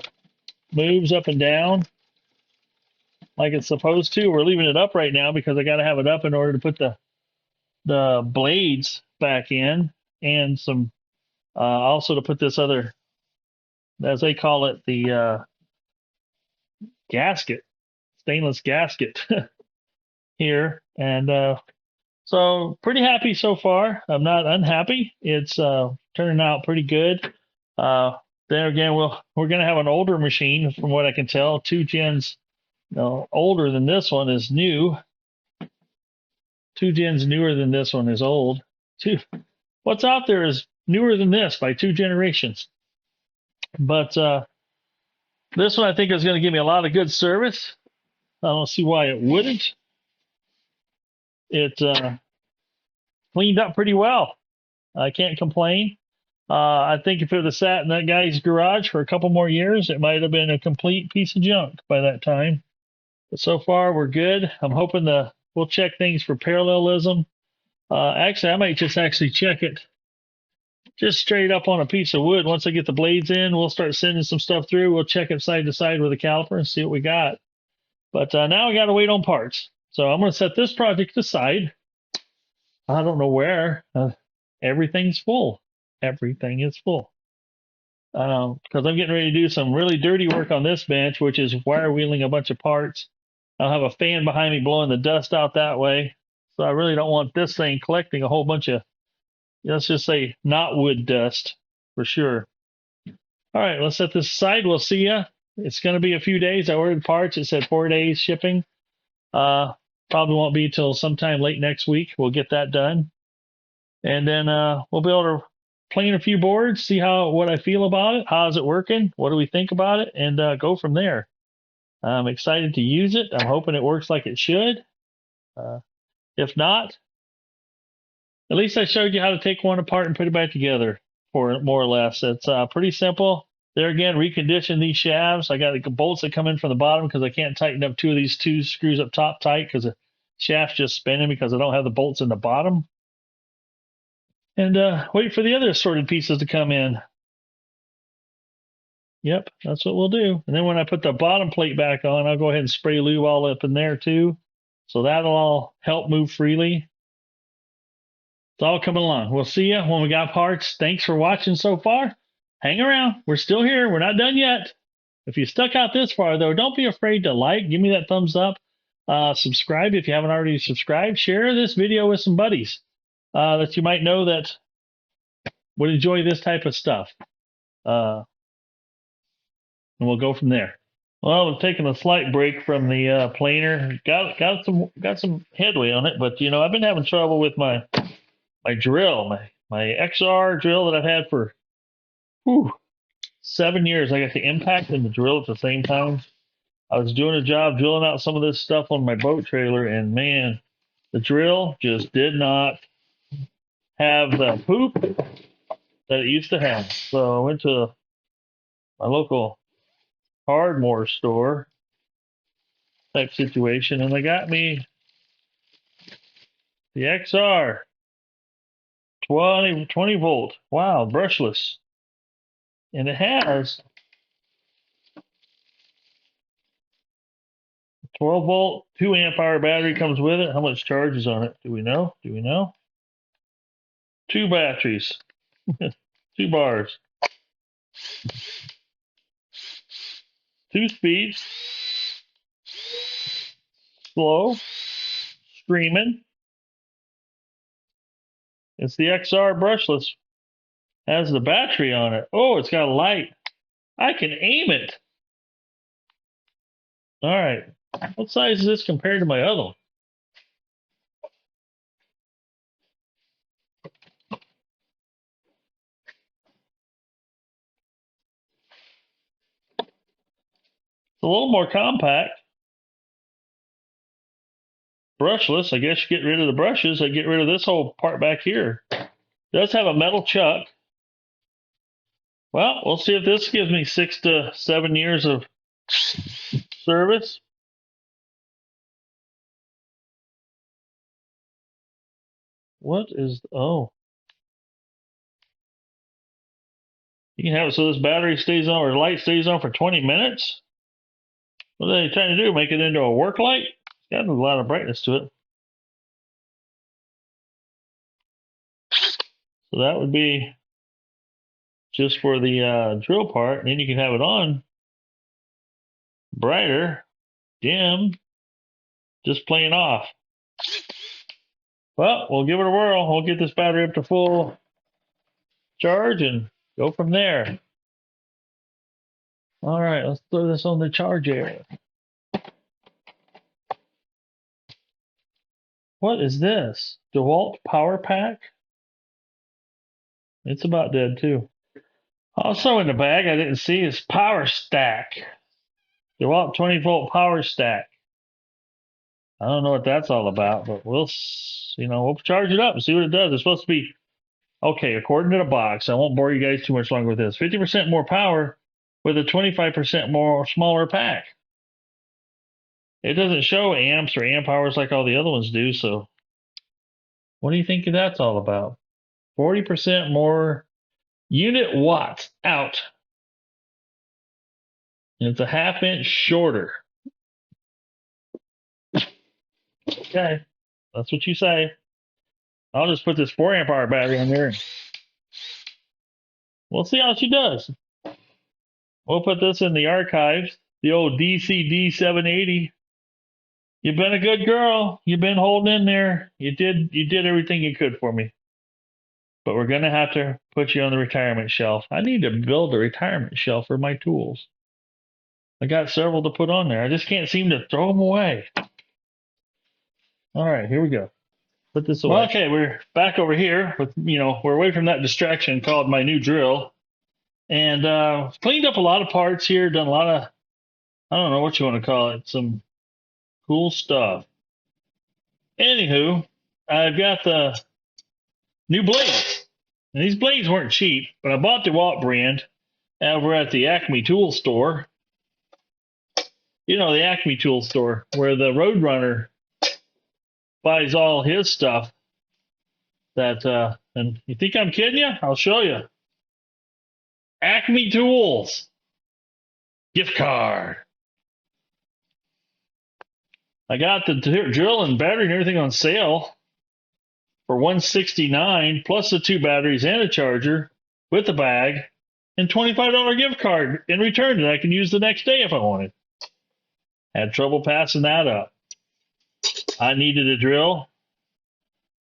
moves up and down like it's supposed to. We're leaving it up right now because I got to have it up in order to put the blades back in, and some also to put this other, as they call it, the gasket, stainless gasket here. And so pretty happy so far. I'm not unhappy. It's turning out pretty good. Then again, we're going to have an older machine, from what I can tell. 2 gens older than this one is new. 2 gens newer than this one is old. What's out there is newer than this by 2 generations. But this one I think is going to give me a lot of good service. I don't see why it wouldn't. It cleaned up pretty well. I can't complain. I think if it had sat in that guy's garage for a couple more years, it might have been a complete piece of junk by that time. But so far, we're good. I'm hoping we'll check things for parallelism. Actually, I might just actually check it just straight up on a piece of wood. Once I get the blades in, we'll start sending some stuff through. We'll check it side to side with a caliper and see what we got. But now we got to wait on parts. So I'm going to set this project aside. I don't know where. Everything's full. Everything is full. Because I'm getting ready to do some really dirty work on this bench, which is wire wheeling a bunch of parts. I'll have a fan behind me blowing the dust out that way. So I really don't want this thing collecting a whole bunch of, let's just say, not wood dust for sure. All right, let's set this aside. We'll see ya. It's going to be a few days. I ordered parts. It said 4 days shipping. Probably won't be till sometime late next week. We'll get that done. And then we'll be able to plane a few boards, see what I feel about it. How's it working? What do we think about it? And go from there. I'm excited to use it. I'm hoping it works like it should. If not, at least I showed you how to take one apart and put it back together, for more or less. It's pretty simple. There again, recondition these shafts. I got the bolts that come in from the bottom because I can't tighten up 2 of these 2 screws up top tight because the shaft's just spinning because I don't have the bolts in the bottom. And wait for the other assorted pieces to come in. Yep, that's what we'll do. And then when I put the bottom plate back on, I'll go ahead and spray lube all up in there too. So that'll all help move freely. It's all coming along. We'll see you when we got parts. Thanks for watching so far. Hang around. We're still here. We're not done yet. If you stuck out this far, though, don't be afraid to like. Give me that thumbs up. Subscribe if you haven't already subscribed. Share this video with some buddies that you might know that would enjoy this type of stuff. And we'll go from there. Well, we're taking a slight break from the planer. Got some headway on it, but I've been having trouble with my drill, my XR drill that I've had for 7 years. I got the impact and the drill at the same time. I was doing a job drilling out some of this stuff on my boat trailer, and man, the drill just did not have the poop that it used to have. So I went to my local hardware store type situation, and they got me the XR 20 volt. Wow, brushless. And it has 12 volt, 2 amp hour battery comes with it. How much charge is on it? Do we know? Do we know? 2 batteries, 2 bars, 2 speeds, slow, screaming. It's the XR brushless. Has the battery on it. Oh, it's got a light. I can aim it. All right. What size is this compared to my other one? It's a little more compact. Brushless. I guess you get rid of the brushes. I get rid of this whole part back here. It does have a metal chuck. Well, we'll see if this gives me 6 to 7 years of service. What is, oh. You can have it so this battery stays on or light stays on for 20 minutes. What are they trying to do? Make it into a work light? It's got a lot of brightness to it. So that would be just for the drill part. And then you can have it on brighter, dim, just plain off. Well, we'll give it a whirl. We'll get this battery up to full charge and go from there. All right, let's throw this on the charge area. What is this? DeWalt Power Pack? It's about dead too. Also in the bag, I didn't see, is Power Stack. DeWalt 20-volt Power Stack. I don't know what that's all about, but we'll charge it up and see what it does. It's supposed to be, okay, according to the box, I won't bore you guys too much longer with this, 50% more power with a 25% more smaller pack. It doesn't show amps or amp hours like all the other ones do, so what do you think that's all about? 40% more unit watts out. And it's a 1/2 inch shorter. Okay, that's what you say. I'll just put this 4 amp hour battery in there. We'll see how she does. We'll put this in the archives. The old DCD 780. You've been a good girl. You've been holding in there. You did everything you could for me. But we're gonna have to put you on the retirement shelf. I need to build a retirement shelf for my tools. I got several to put on there. I just can't seem to throw them away. All right, here we go. Put this away. Well, okay, we're back over here with, we're away from that distraction called my new drill. And cleaned up a lot of parts here, done a lot of, I don't know what you want to call it, some cool stuff. Anywho, I've got the new blades. And these blades weren't cheap, but I bought the DeWalt brand over at the Acme tool store. You know, the Acme tool store where the Roadrunner buys all his stuff. And you think I'm kidding you? I'll show you. Acme Tools gift card. I got the drill and battery and everything on sale for $169 plus the 2 batteries and a charger with the bag and $25 gift card in return that I can use the next day if I wanted. Had trouble passing that up. I needed a drill.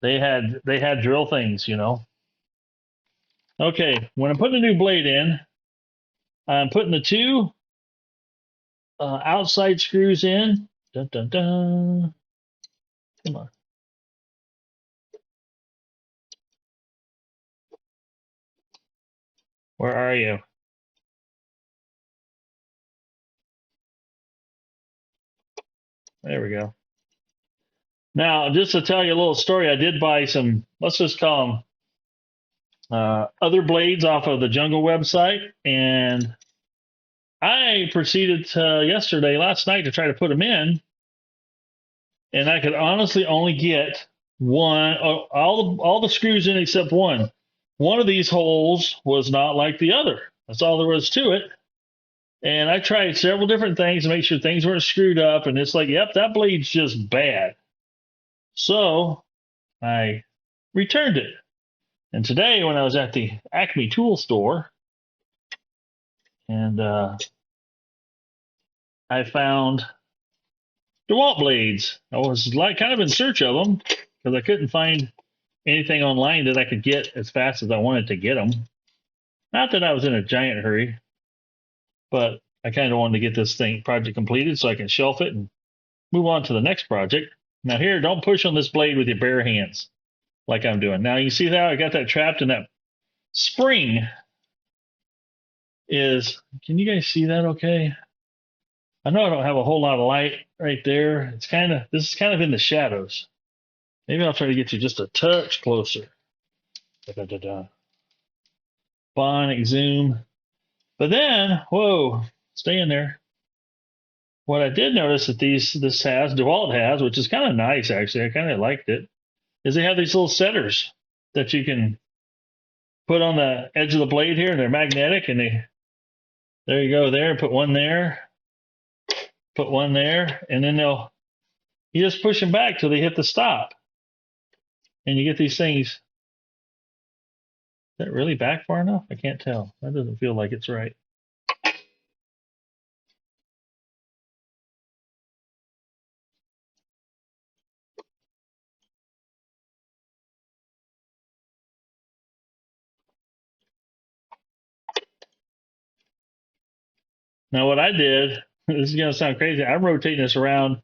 They had drill things, Okay, when I'm putting a new blade in, I'm putting the 2 outside screws in. Dun, dun, dun. Come on. Where are you? There we go. Now, just to tell you a little story, I did buy some, let's just call them other blades off of the Jungle website, and I proceeded last night to try to put them in, and I could honestly only get one, all the screws in except one. One of these holes was not like the other. That's all there was to it. And I tried several different things to make sure things weren't screwed up. And it's like, yep, that blade's just bad. So I returned it. And today, when I was at the Acme tool store, and I found DeWalt blades. I was kind of in search of them because I couldn't find anything online that I could get as fast as I wanted to get them. Not that I was in a giant hurry, but I kind of wanted to get this project completed so I can shelf it and move on to the next project. Now here, don't push on this blade with your bare hands like I'm doing. Now you see how I got that trapped in that spring can you guys see that okay? I know I don't have a whole lot of light right there. This is kind of in the shadows. Maybe I'll try to get you just a touch closer. Bionic zoom. But then, whoa, stay in there. What I did notice that DeWalt has, which is kind of nice actually, I kind of liked it, is they have these little setters that you can put on the edge of the blade here, and they're magnetic, and there you go there, put one there, and then you just push them back till they hit the stop. And you get these things. Is that really back far enough? I can't tell. That doesn't feel like it's right. Now what I did, this is going to sound crazy, I'm rotating this around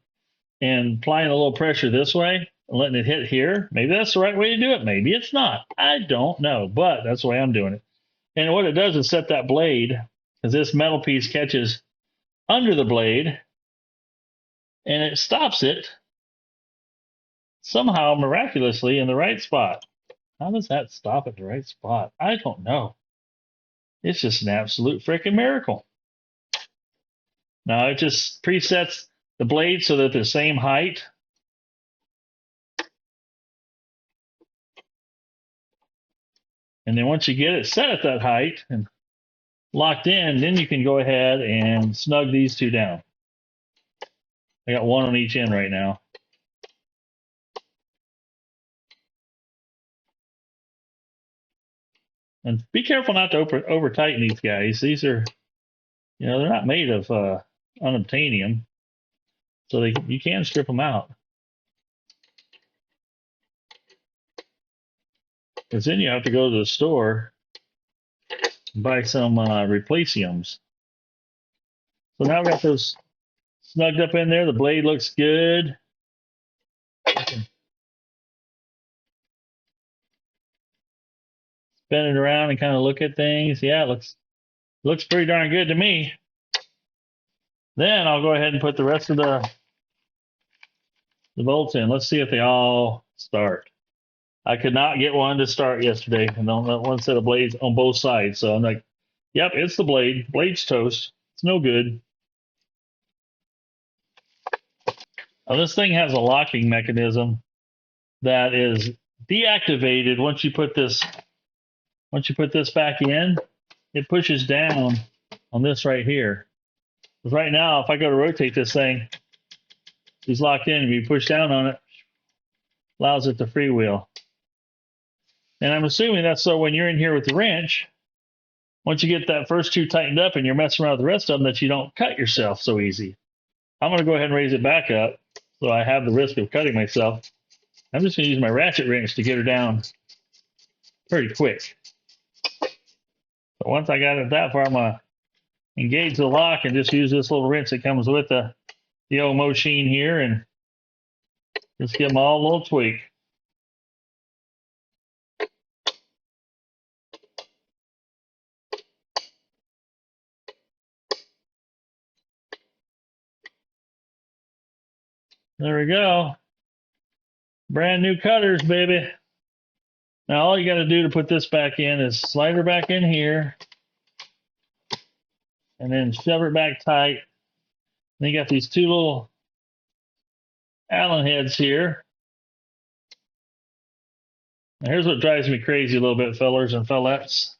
and applying a little pressure this way and letting it hit here. Maybe that's the right way to do it. Maybe it's not. I don't know, but that's the way I'm doing it. And what it does is set that blade, because this metal piece catches under the blade, and it stops it somehow miraculously in the right spot. How does that stop at the right spot? I don't know. It's just an absolute freaking miracle. Now it just presets the blade so that they're the same height. And then once you get it set at that height and locked in, then you can go ahead and snug these two down. I got one on each end right now. And be careful not to over tighten these guys. These are, they're not made of unobtainium, so you can strip them out. Because then you have to go to the store and buy some replaciums. So now we got those snugged up in there. The blade looks good. Spin it around and kind of look at things. Yeah, it looks pretty darn good to me. Then I'll go ahead and put the rest of the bolts in. Let's see if they all start. I could not get one to start yesterday, and on that one set of blades on both sides. So I'm like, yep, it's the blade. Blade's toast. It's no good. Now this thing has a locking mechanism that is deactivated once you put this back in. It pushes down on this right here. Because right now, if I go to rotate this thing, it's locked in. If you push down on it, allows it to freewheel. And I'm assuming that's so when you're in here with the wrench, once you get that first two tightened up and you're messing around with the rest of them, that you don't cut yourself so easy. I'm going to go ahead and raise it back up so I have the risk of cutting myself. I'm just going to use my ratchet wrench to get her down pretty quick. But once I got it that far, I'm going to engage the lock and just use this little wrench that comes with the old machine here and just give them all a little tweak. There we go. Brand new cutters, baby. Now all you got to do to put this back in is slide her back in here and then shove her back tight. Then you got these two little Allen heads here. Now here's what drives me crazy a little bit, fellers and fellettes.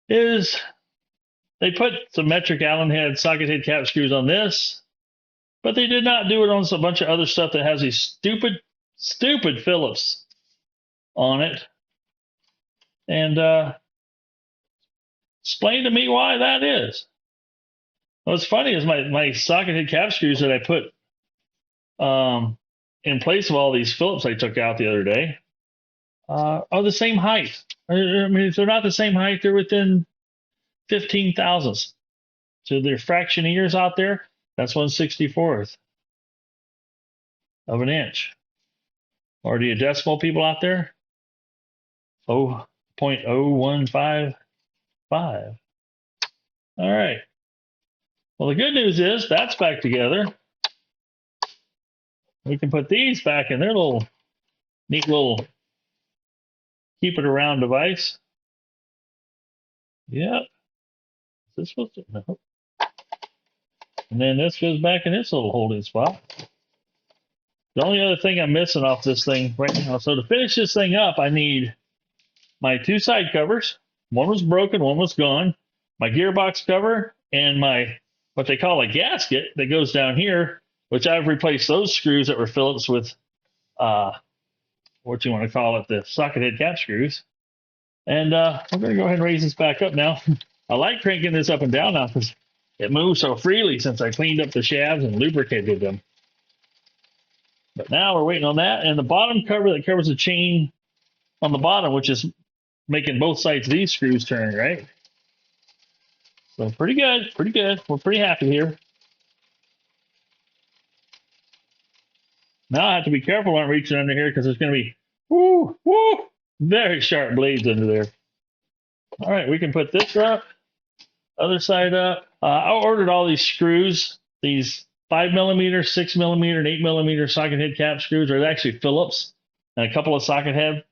is they put some metric Allen head socket head cap screws on this, but they did not do it on a bunch of other stuff that has these stupid Phillips on it. And explain to me why that is. What's funny is my socket head cap screws that I put in place of all these Phillips I took out the other day are the same height. I mean, if they're not the same height, they're within 15 thousandths. So they're fractioneers out there. That's 1/64th of an inch. Or do you decimal people out there? 0.0155. All right. Well, the good news is that's back together. We can put these back in their little neat little keep it around device. Yep. Is this supposed to? No. And then this goes back in this little holding spot. The only other thing I'm missing off this thing right now, so to finish this thing up, I need my two side covers. One was broken, one was gone. My gearbox cover and my what they call a gasket that goes down here, which I've replaced those screws that were Phillips with what you want to call it, the socket head cap screws. And I'm going to go ahead and raise this back up now. I like cranking this up and down now because it moves so freely since I cleaned up the shafts and lubricated them. But now we're waiting on that. And the bottom cover that covers the chain on the bottom, which is making both sides of these screws turn, right? So pretty good, pretty good. We're pretty happy here. Now I have to be careful when I'm reaching under here because there's going to be very sharp blades under there. All right, we can put this up, other side up. I ordered all these screws, these 5mm, 6mm, and 8mm socket head cap screws are actually Phillips, and a couple of socket head.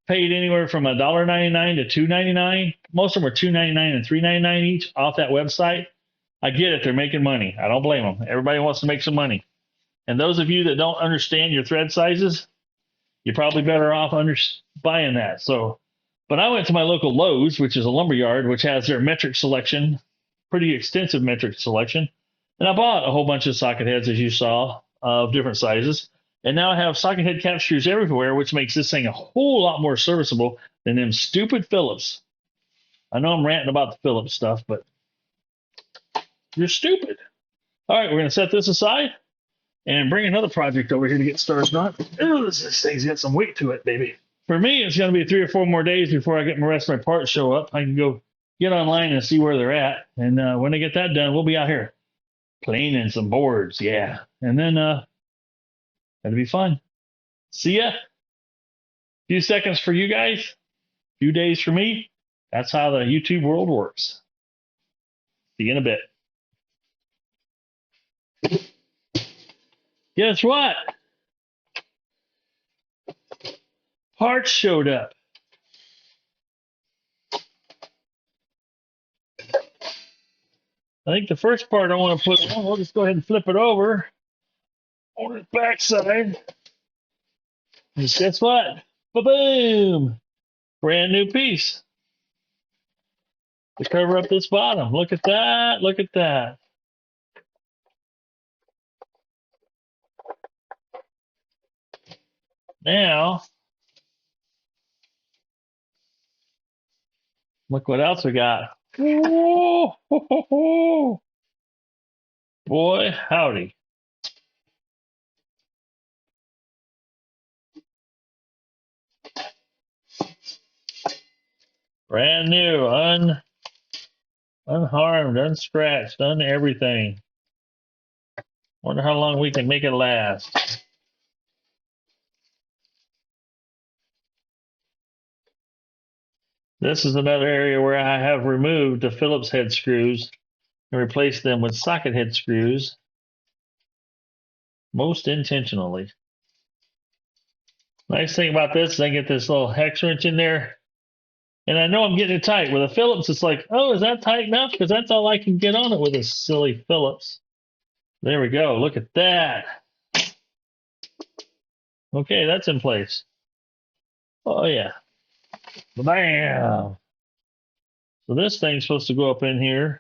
Paid anywhere from $1.99 to $2.99. Most of them are $2.99 and $3.99 each off that website. I get it; they're making money. I don't blame them. Everybody wants to make some money. And those of you that don't understand your thread sizes, you're probably better off buying that. So, but I went to my local Lowe's, which is a lumber yard, which has their metric selection, pretty extensive metric selection. And I bought a whole bunch of socket heads, as you saw, of different sizes. And now I have socket head cap screws everywhere, which makes this thing a whole lot more serviceable than them stupid Phillips. I know I'm ranting about the Phillips stuff, but you're stupid. All right, we're going to set this aside and bring another project over here to get started on. Ooh, this thing's got some weight to it, baby. For me, it's going to be 3 or 4 more days before I get the rest of my parts show up. I can go get online and see where they're at. And when I get that done, we'll be out here planing some boards. Yeah. And then that'll be fun. See ya. Few seconds for you guys. Few days for me. That's how the YouTube world works. See you in a bit. Guess what? Parts showed up. I think the first part I want to put on, we'll just go ahead and flip it over on its backside. And guess what? Ba-boom! Brand new piece to cover up this bottom. Look at that. Look at that. Now, look what else we got. Whoa, ho, ho, ho. Boy, howdy. Brand new, unharmed, unscratched, done everything. Wonder how long we can make it last. This is another area where I have removed the Phillips head screws and replaced them with socket head screws, most intentionally. Nice thing about this is I get this little hex wrench in there, and I know I'm getting it tight. With a Phillips, it's like, oh, is that tight enough? Because that's all I can get on it with a silly Phillips. There we go. Look at that. Okay, that's in place. Oh, yeah. Bam! So this thing's supposed to go up in here.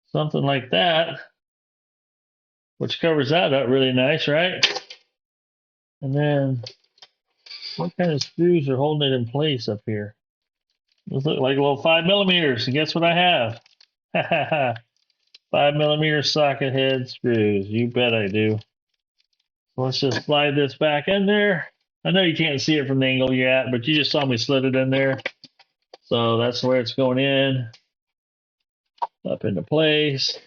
Something like that, which covers that up really nice, right? And then what kind of screws are holding it in place up here? Those look like little 5mm. And guess what I have? 5mm socket head screws. You bet I do. Let's just slide this back in there. I know you can't see it from the angle you're at, but you just saw me slid it in there. So that's where it's going in. Up into place.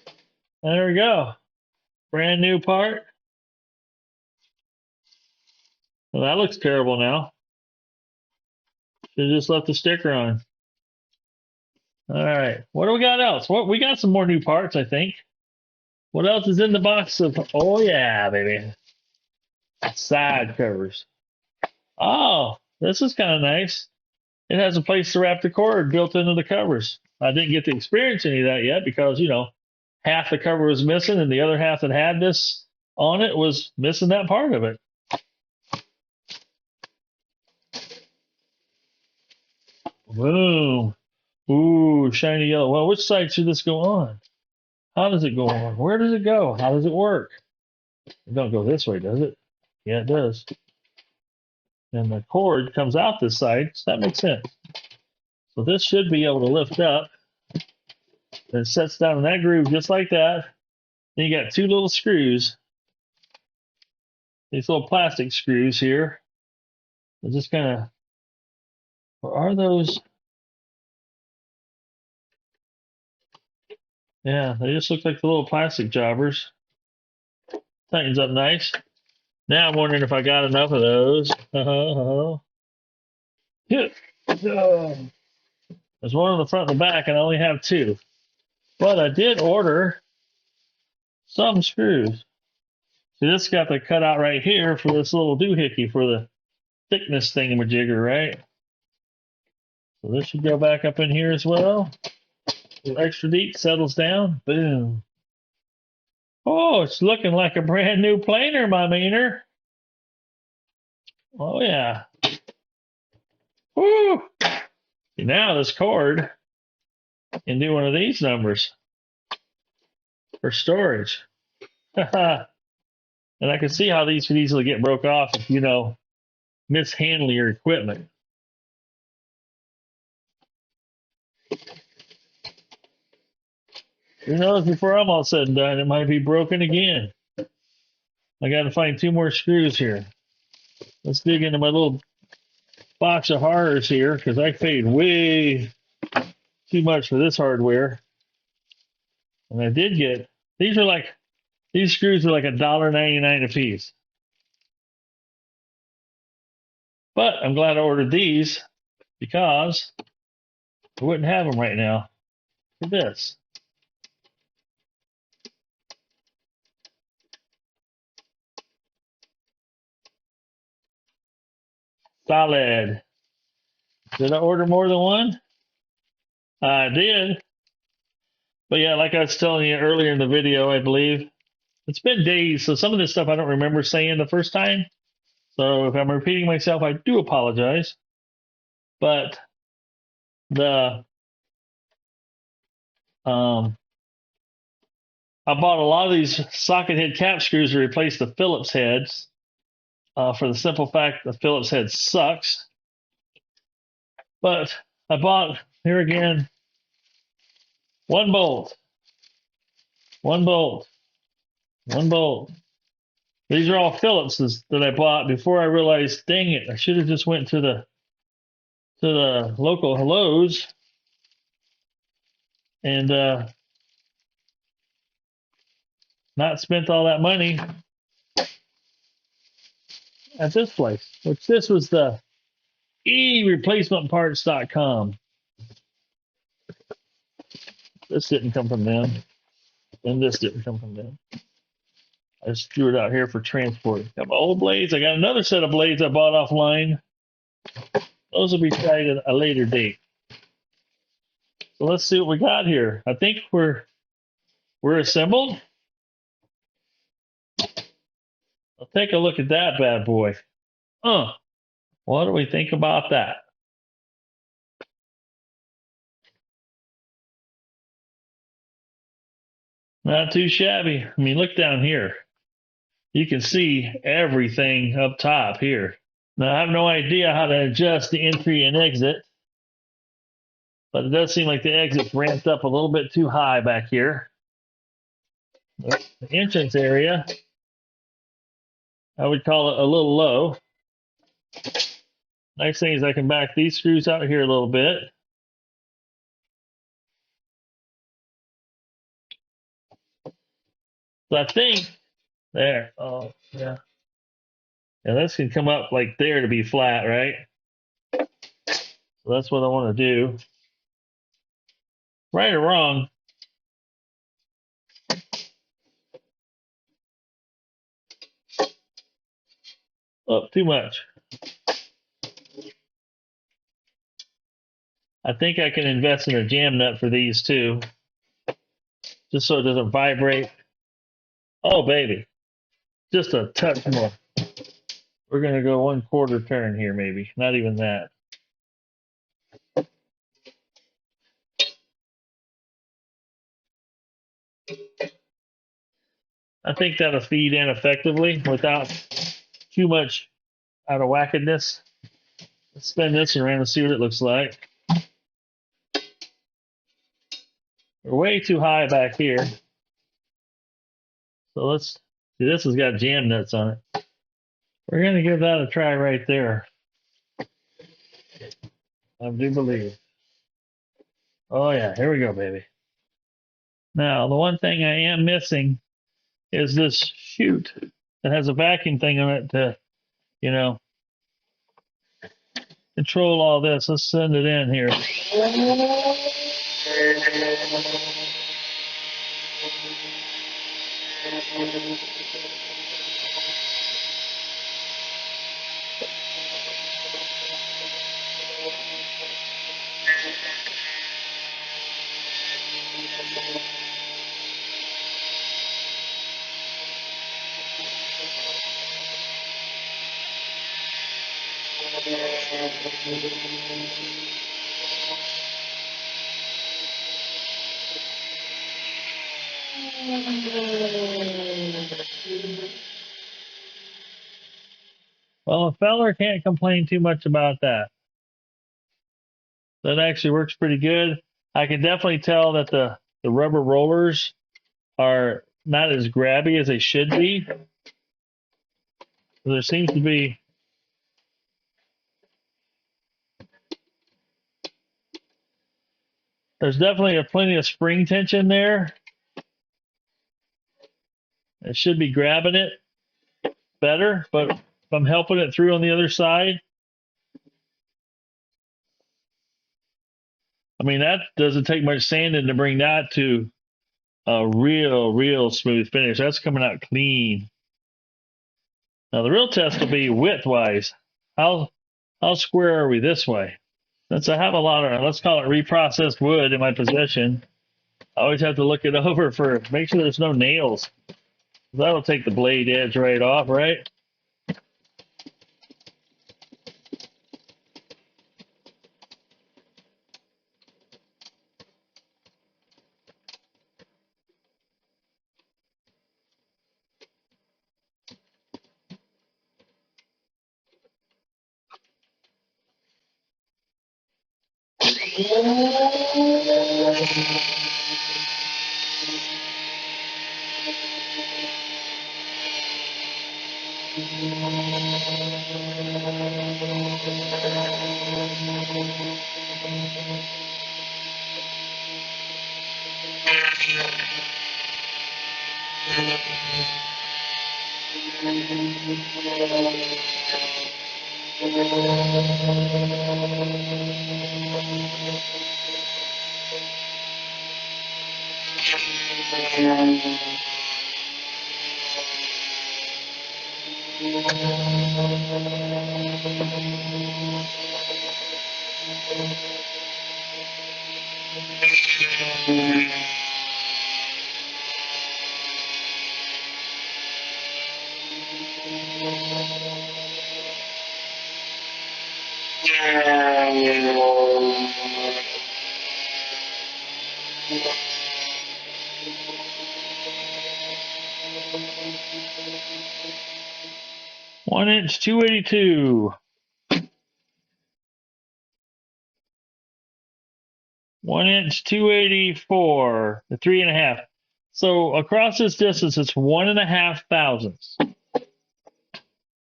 And there we go. Brand new part. Well, that looks terrible now. Should have just left the sticker on. All right. What do we got else? We got some more new parts, I think. What else is in the box of... Oh, yeah, baby. Side covers. Oh, this is kind of nice. It has a place to wrap the cord built into the covers. I didn't get to experience any of that yet because, you know, half the cover was missing and the other half that had this on it was missing that part of it. Boom. Ooh, shiny yellow. Well, which side should this go on? How does it go on? Where does it go? How does it work? It don't go this way, does it? Yeah, it does. And the cord comes out this side, so that makes sense. So this should be able to lift up. And it sets down in that groove just like that. Then you got two little screws. These little plastic screws here. They're just kind of, or are those? Yeah, they just look like the little plastic jobbers. Tightens up nice. Now I'm wondering if I got enough of those. There's one on the front and the back, and I only have two. But I did order some screws. See, this got the cutout right here for this little doohickey for the thickness thingamajigger, right? So this should go back up in here as well. A little extra deep, settles down. Boom. Oh, it's looking like a brand new planer, my meaner. Oh, yeah. Woo! Now this cord can do one of these numbers for storage. And I can see how these could easily get broke off if, you know, mishandle your equipment. Who knows, before I'm all said and done, it might be broken again. I got to find two more screws here. Let's dig into my little box of horrors here, because I paid way too much for this hardware. And I did get, these screws are like $1.99 a piece. But I'm glad I ordered these because I wouldn't have them right now for this. Solid. Did I order more than one? I did. But yeah, like I was telling you earlier in the video, I believe, it's been days, so some of this stuff I don't remember saying the first time. So if I'm repeating myself, I do apologize. But I bought a lot of these socket head cap screws to replace the Phillips heads. For the simple fact the Phillips head sucks. But I bought, here again, one bolt. These are all Phillipses that I bought before I realized, dang it, I should have just went to the local Lowe's and not spent all that money at this place, which this was the eReplacementParts.com. This didn't come from them, and this didn't come from them. I just threw it out here for transport. Got my old blades. I got another set of blades I bought offline. Those will be tried at a later date. So let's see what we got here. I think we're assembled. Let's take a look at that bad boy. What do we think about that? Not too shabby. I mean, look down here. You can see everything up top here. Now, I have no idea how to adjust the entry and exit, but it does seem like the exit's ramped up a little bit too high back here. The entrance area, I would call it a little low. Nice thing is I can back these screws out here a little bit. So I think there. Oh, yeah. Yeah, this can come up like there to be flat, right? So that's what I want to do. Right or wrong. Oh, too much. I think I can invest in a jam nut for these too, just so it doesn't vibrate. Oh, baby. Just a touch more. We're going to go 1/4 turn here, maybe. Not even that. I think that'll feed in effectively without too much out of wackedness. Let's spin this around and see what it looks like. We're way too high back here. So let's see, this has got jam nuts on it. We're going to give that a try right there. I do believe. Oh, yeah, here we go, baby. Now, the one thing I am missing is this chute that has a vacuum thing on it to, you know, control all this. Let's send it in here. Well, a feller can't complain too much about that. That actually works pretty good. I can definitely tell that the rubber rollers are not as grabby as they should be. There seems to be there's definitely plenty of spring tension there. It should be grabbing it better, but if I'm helping it through on the other side, I mean, that doesn't take much sanding to bring that to a real smooth finish. That's coming out clean. Now the real test will be width-wise. How square are we this way? Since I have a lot of, let's call it reprocessed wood in my possession, I always have to look it over for, make sure there's no nails. That'll take the blade edge right off, right? 1 inch 282. 1 inch 284. The 3.5. So across this distance, it's 1.5 thousandths.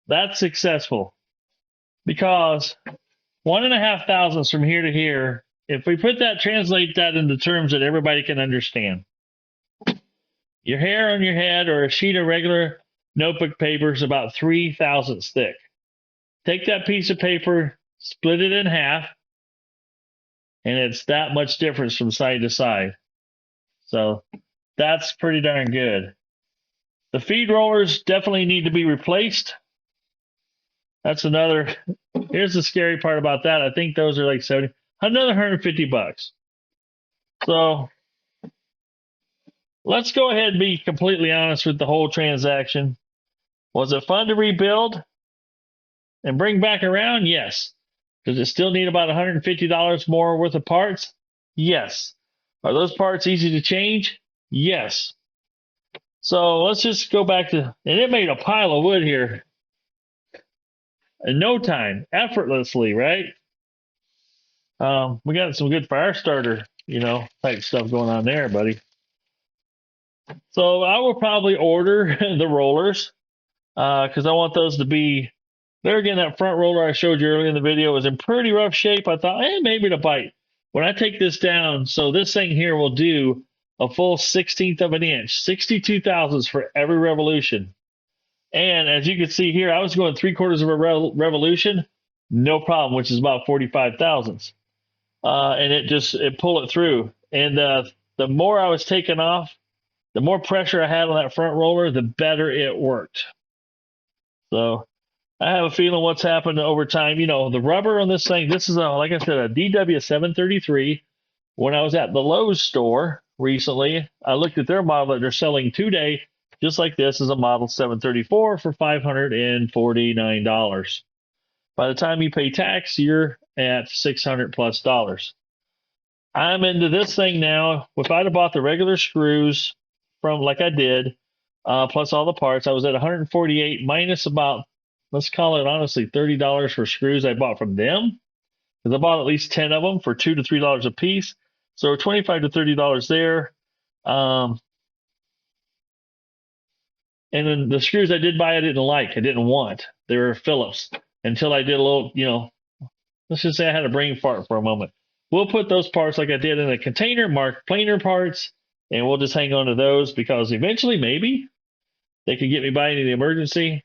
That's successful because 1.5 thousandths from here to here. If we translate that into terms that everybody can understand. Your hair on your head or a sheet of regular notebook paper is about 3 thousandths thick. Take that piece of paper, split it in half, and it's that much difference from side to side. So that's pretty darn good. The feed rollers definitely need to be replaced. That's another. Here's the scary part about that. I think those are like another 150 bucks. So let's go ahead and be completely honest with the whole transaction. Was it fun to rebuild and bring back around? Yes. Does it still need about $150 more worth of parts? Yes. Are those parts easy to change? Yes. So let's just go back to, and it made a pile of wood here in no time, effortlessly, right? We got some good fire starter, type stuff going on there, buddy. So I will probably order the rollers because I want those to be, there again, that front roller I showed you earlier in the video was in pretty rough shape. I thought, maybe it'll bite. When I take this down, so this thing here will do a full 1/16 of an inch, 62 thousandths for every revolution. And as you can see here, I was going 3/4 of a revolution, no problem, which is about 45 thousandths. And it pulled it through. And the more I was taking off, the more pressure I had on that front roller, the better it worked. So I have a feeling what's happened over time. The rubber on this thing, this is, like I said, a DW733. When I was at the Lowe's store recently, I looked at their model that they're selling today, just like this, is a Model 734 for $549. By the time you pay tax, you're at $600+. I'm into this thing now. If I'd have bought the regular screws from like I did, plus all the parts, I was at 148 minus about, let's call it honestly, $30 for screws I bought from them. Because I bought at least 10 of them for $2 to $3 a piece. So $25 to $30 there. And then the screws I did buy, I didn't want. They were Phillips until I did a little, let's just say I had a brain fart for a moment. We'll put those parts like I did in a container, marked planer parts, and we'll just hang on to those because eventually maybe they could get me by in the emergency,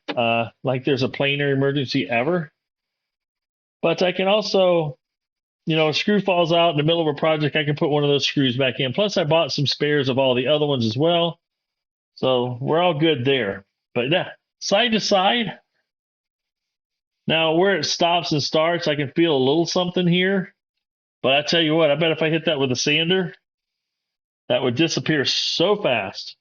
like there's a planer emergency ever. But I can also, a screw falls out in the middle of a project, I can put one of those screws back in. Plus, I bought some spares of all the other ones as well. So we're all good there. But yeah, side to side. Now, where it stops and starts, I can feel a little something here. But I tell you what, I bet if I hit that with a sander, that would disappear so fast.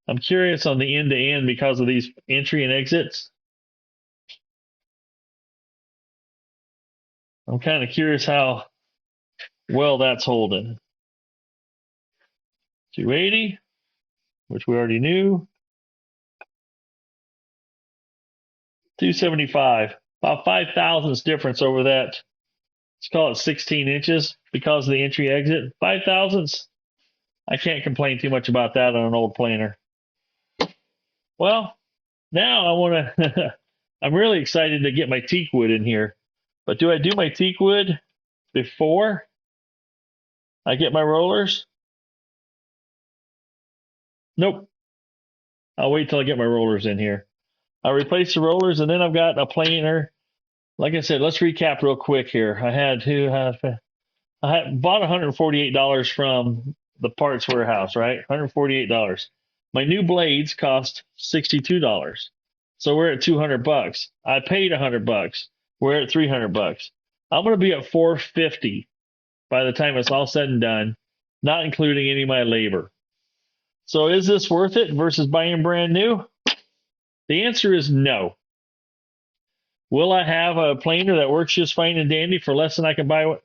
I'm curious on the end to end because of these entry and exits. I'm kind of curious how well that's holding. 280, which we already knew. 275, about 5 thousandths difference over that. Let's call it 16 inches because of the entry exit. 5 thousandths. I can't complain too much about that on an old planer. Well, now I want to, I'm really excited to get my teak wood in here. But do I do my teak wood before I get my rollers? Nope. I'll wait till I get my rollers in here. I'll replace the rollers, and then I've got a planer. Like I said, let's recap real quick here. I bought $148 from the parts warehouse, right? $148. My new blades cost $62. So we're at 200 bucks. I paid 100 bucks. We're at 300 bucks. I'm going to be at 450 by the time it's all said and done, not including any of my labor. So is this worth it versus buying brand new? The answer is no. Will I have a planer that works just fine and dandy for less than I can buy?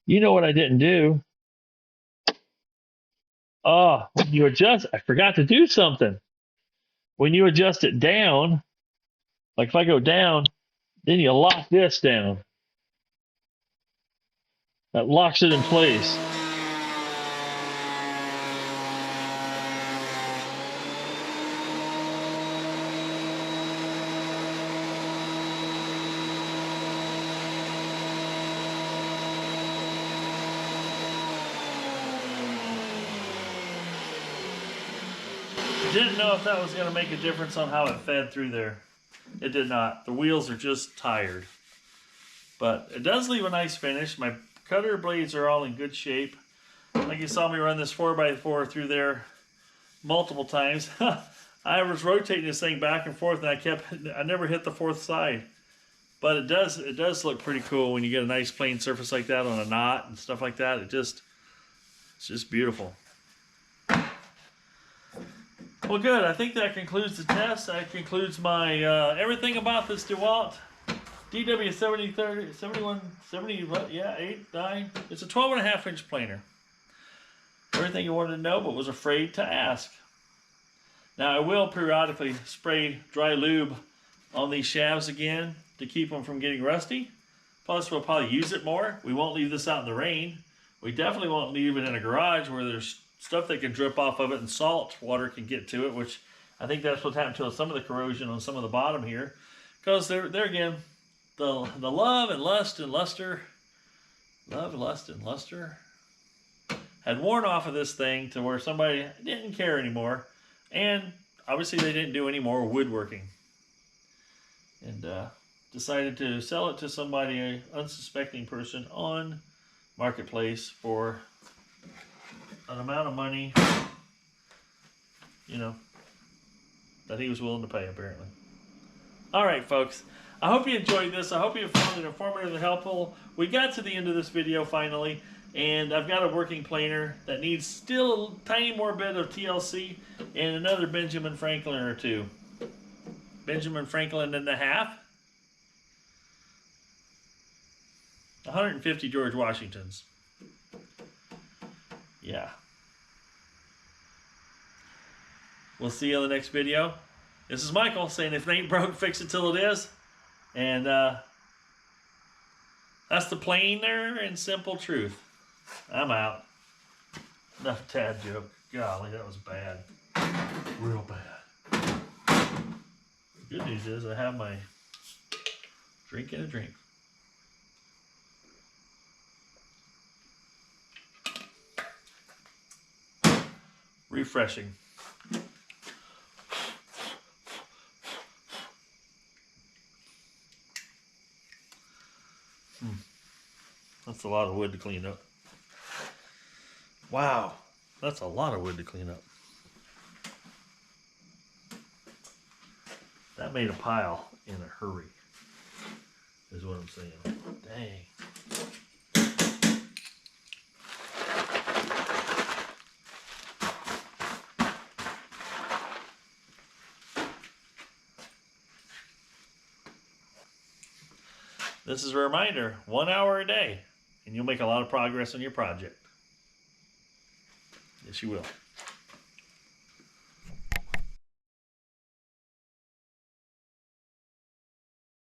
You know what I didn't do? Oh, when you adjust, I forgot to do something. When you adjust it down, like if I go down, then you lock this down. That locks it in place. Didn't know if that was going to make a difference on how it fed through there. It did not. The wheels are just tired. But it does leave a nice finish. My cutter blades are all in good shape. Like you saw me run this 4x4 through there multiple times. I was rotating this thing back and forth, and I never hit the fourth side. But it does look pretty cool when you get a nice plain surface like that on a knot and stuff like that. It's just beautiful. Well, good. I think that concludes the test. That concludes my everything about this DeWalt DW7030, 71, 70, yeah, 8, 9. It's a 12.5 inch planer. Everything you wanted to know, but was afraid to ask. Now, I will periodically spray dry lube on these shafts again to keep them from getting rusty. Plus, we'll probably use it more. We won't leave this out in the rain. We definitely won't leave it in a garage where there's stuff that can drip off of it and salt water can get to it, which I think that's what's happened to some of the corrosion on some of the bottom here. Because there again, the love and lust and luster had worn off of this thing to where somebody didn't care anymore. And obviously they didn't do any more woodworking. And decided to sell it to somebody, an unsuspecting person on Marketplace for an amount of money, you know, that he was willing to pay, apparently. All right, folks. I hope you enjoyed this. I hope you found it informative and helpful. We got to the end of this video finally, and I've got a working planer that needs still a tiny more bit of TLC and another Benjamin Franklin or two. Benjamin Franklin and a half. 150 George Washingtons. Yeah. We'll see you on the next video. This is Michael saying if it ain't broke, fix it till it is. And that's the plain there and simple truth. I'm out. Enough Tad joke. Golly, that was bad. Real bad. The good news is I have my drink and a drink. Refreshing. That's a lot of wood to clean up. Wow, that's a lot of wood to clean up. That made a pile in a hurry, is what I'm saying. Dang. This is a reminder, 1 hour a day, and you'll make a lot of progress on your project. Yes, you will.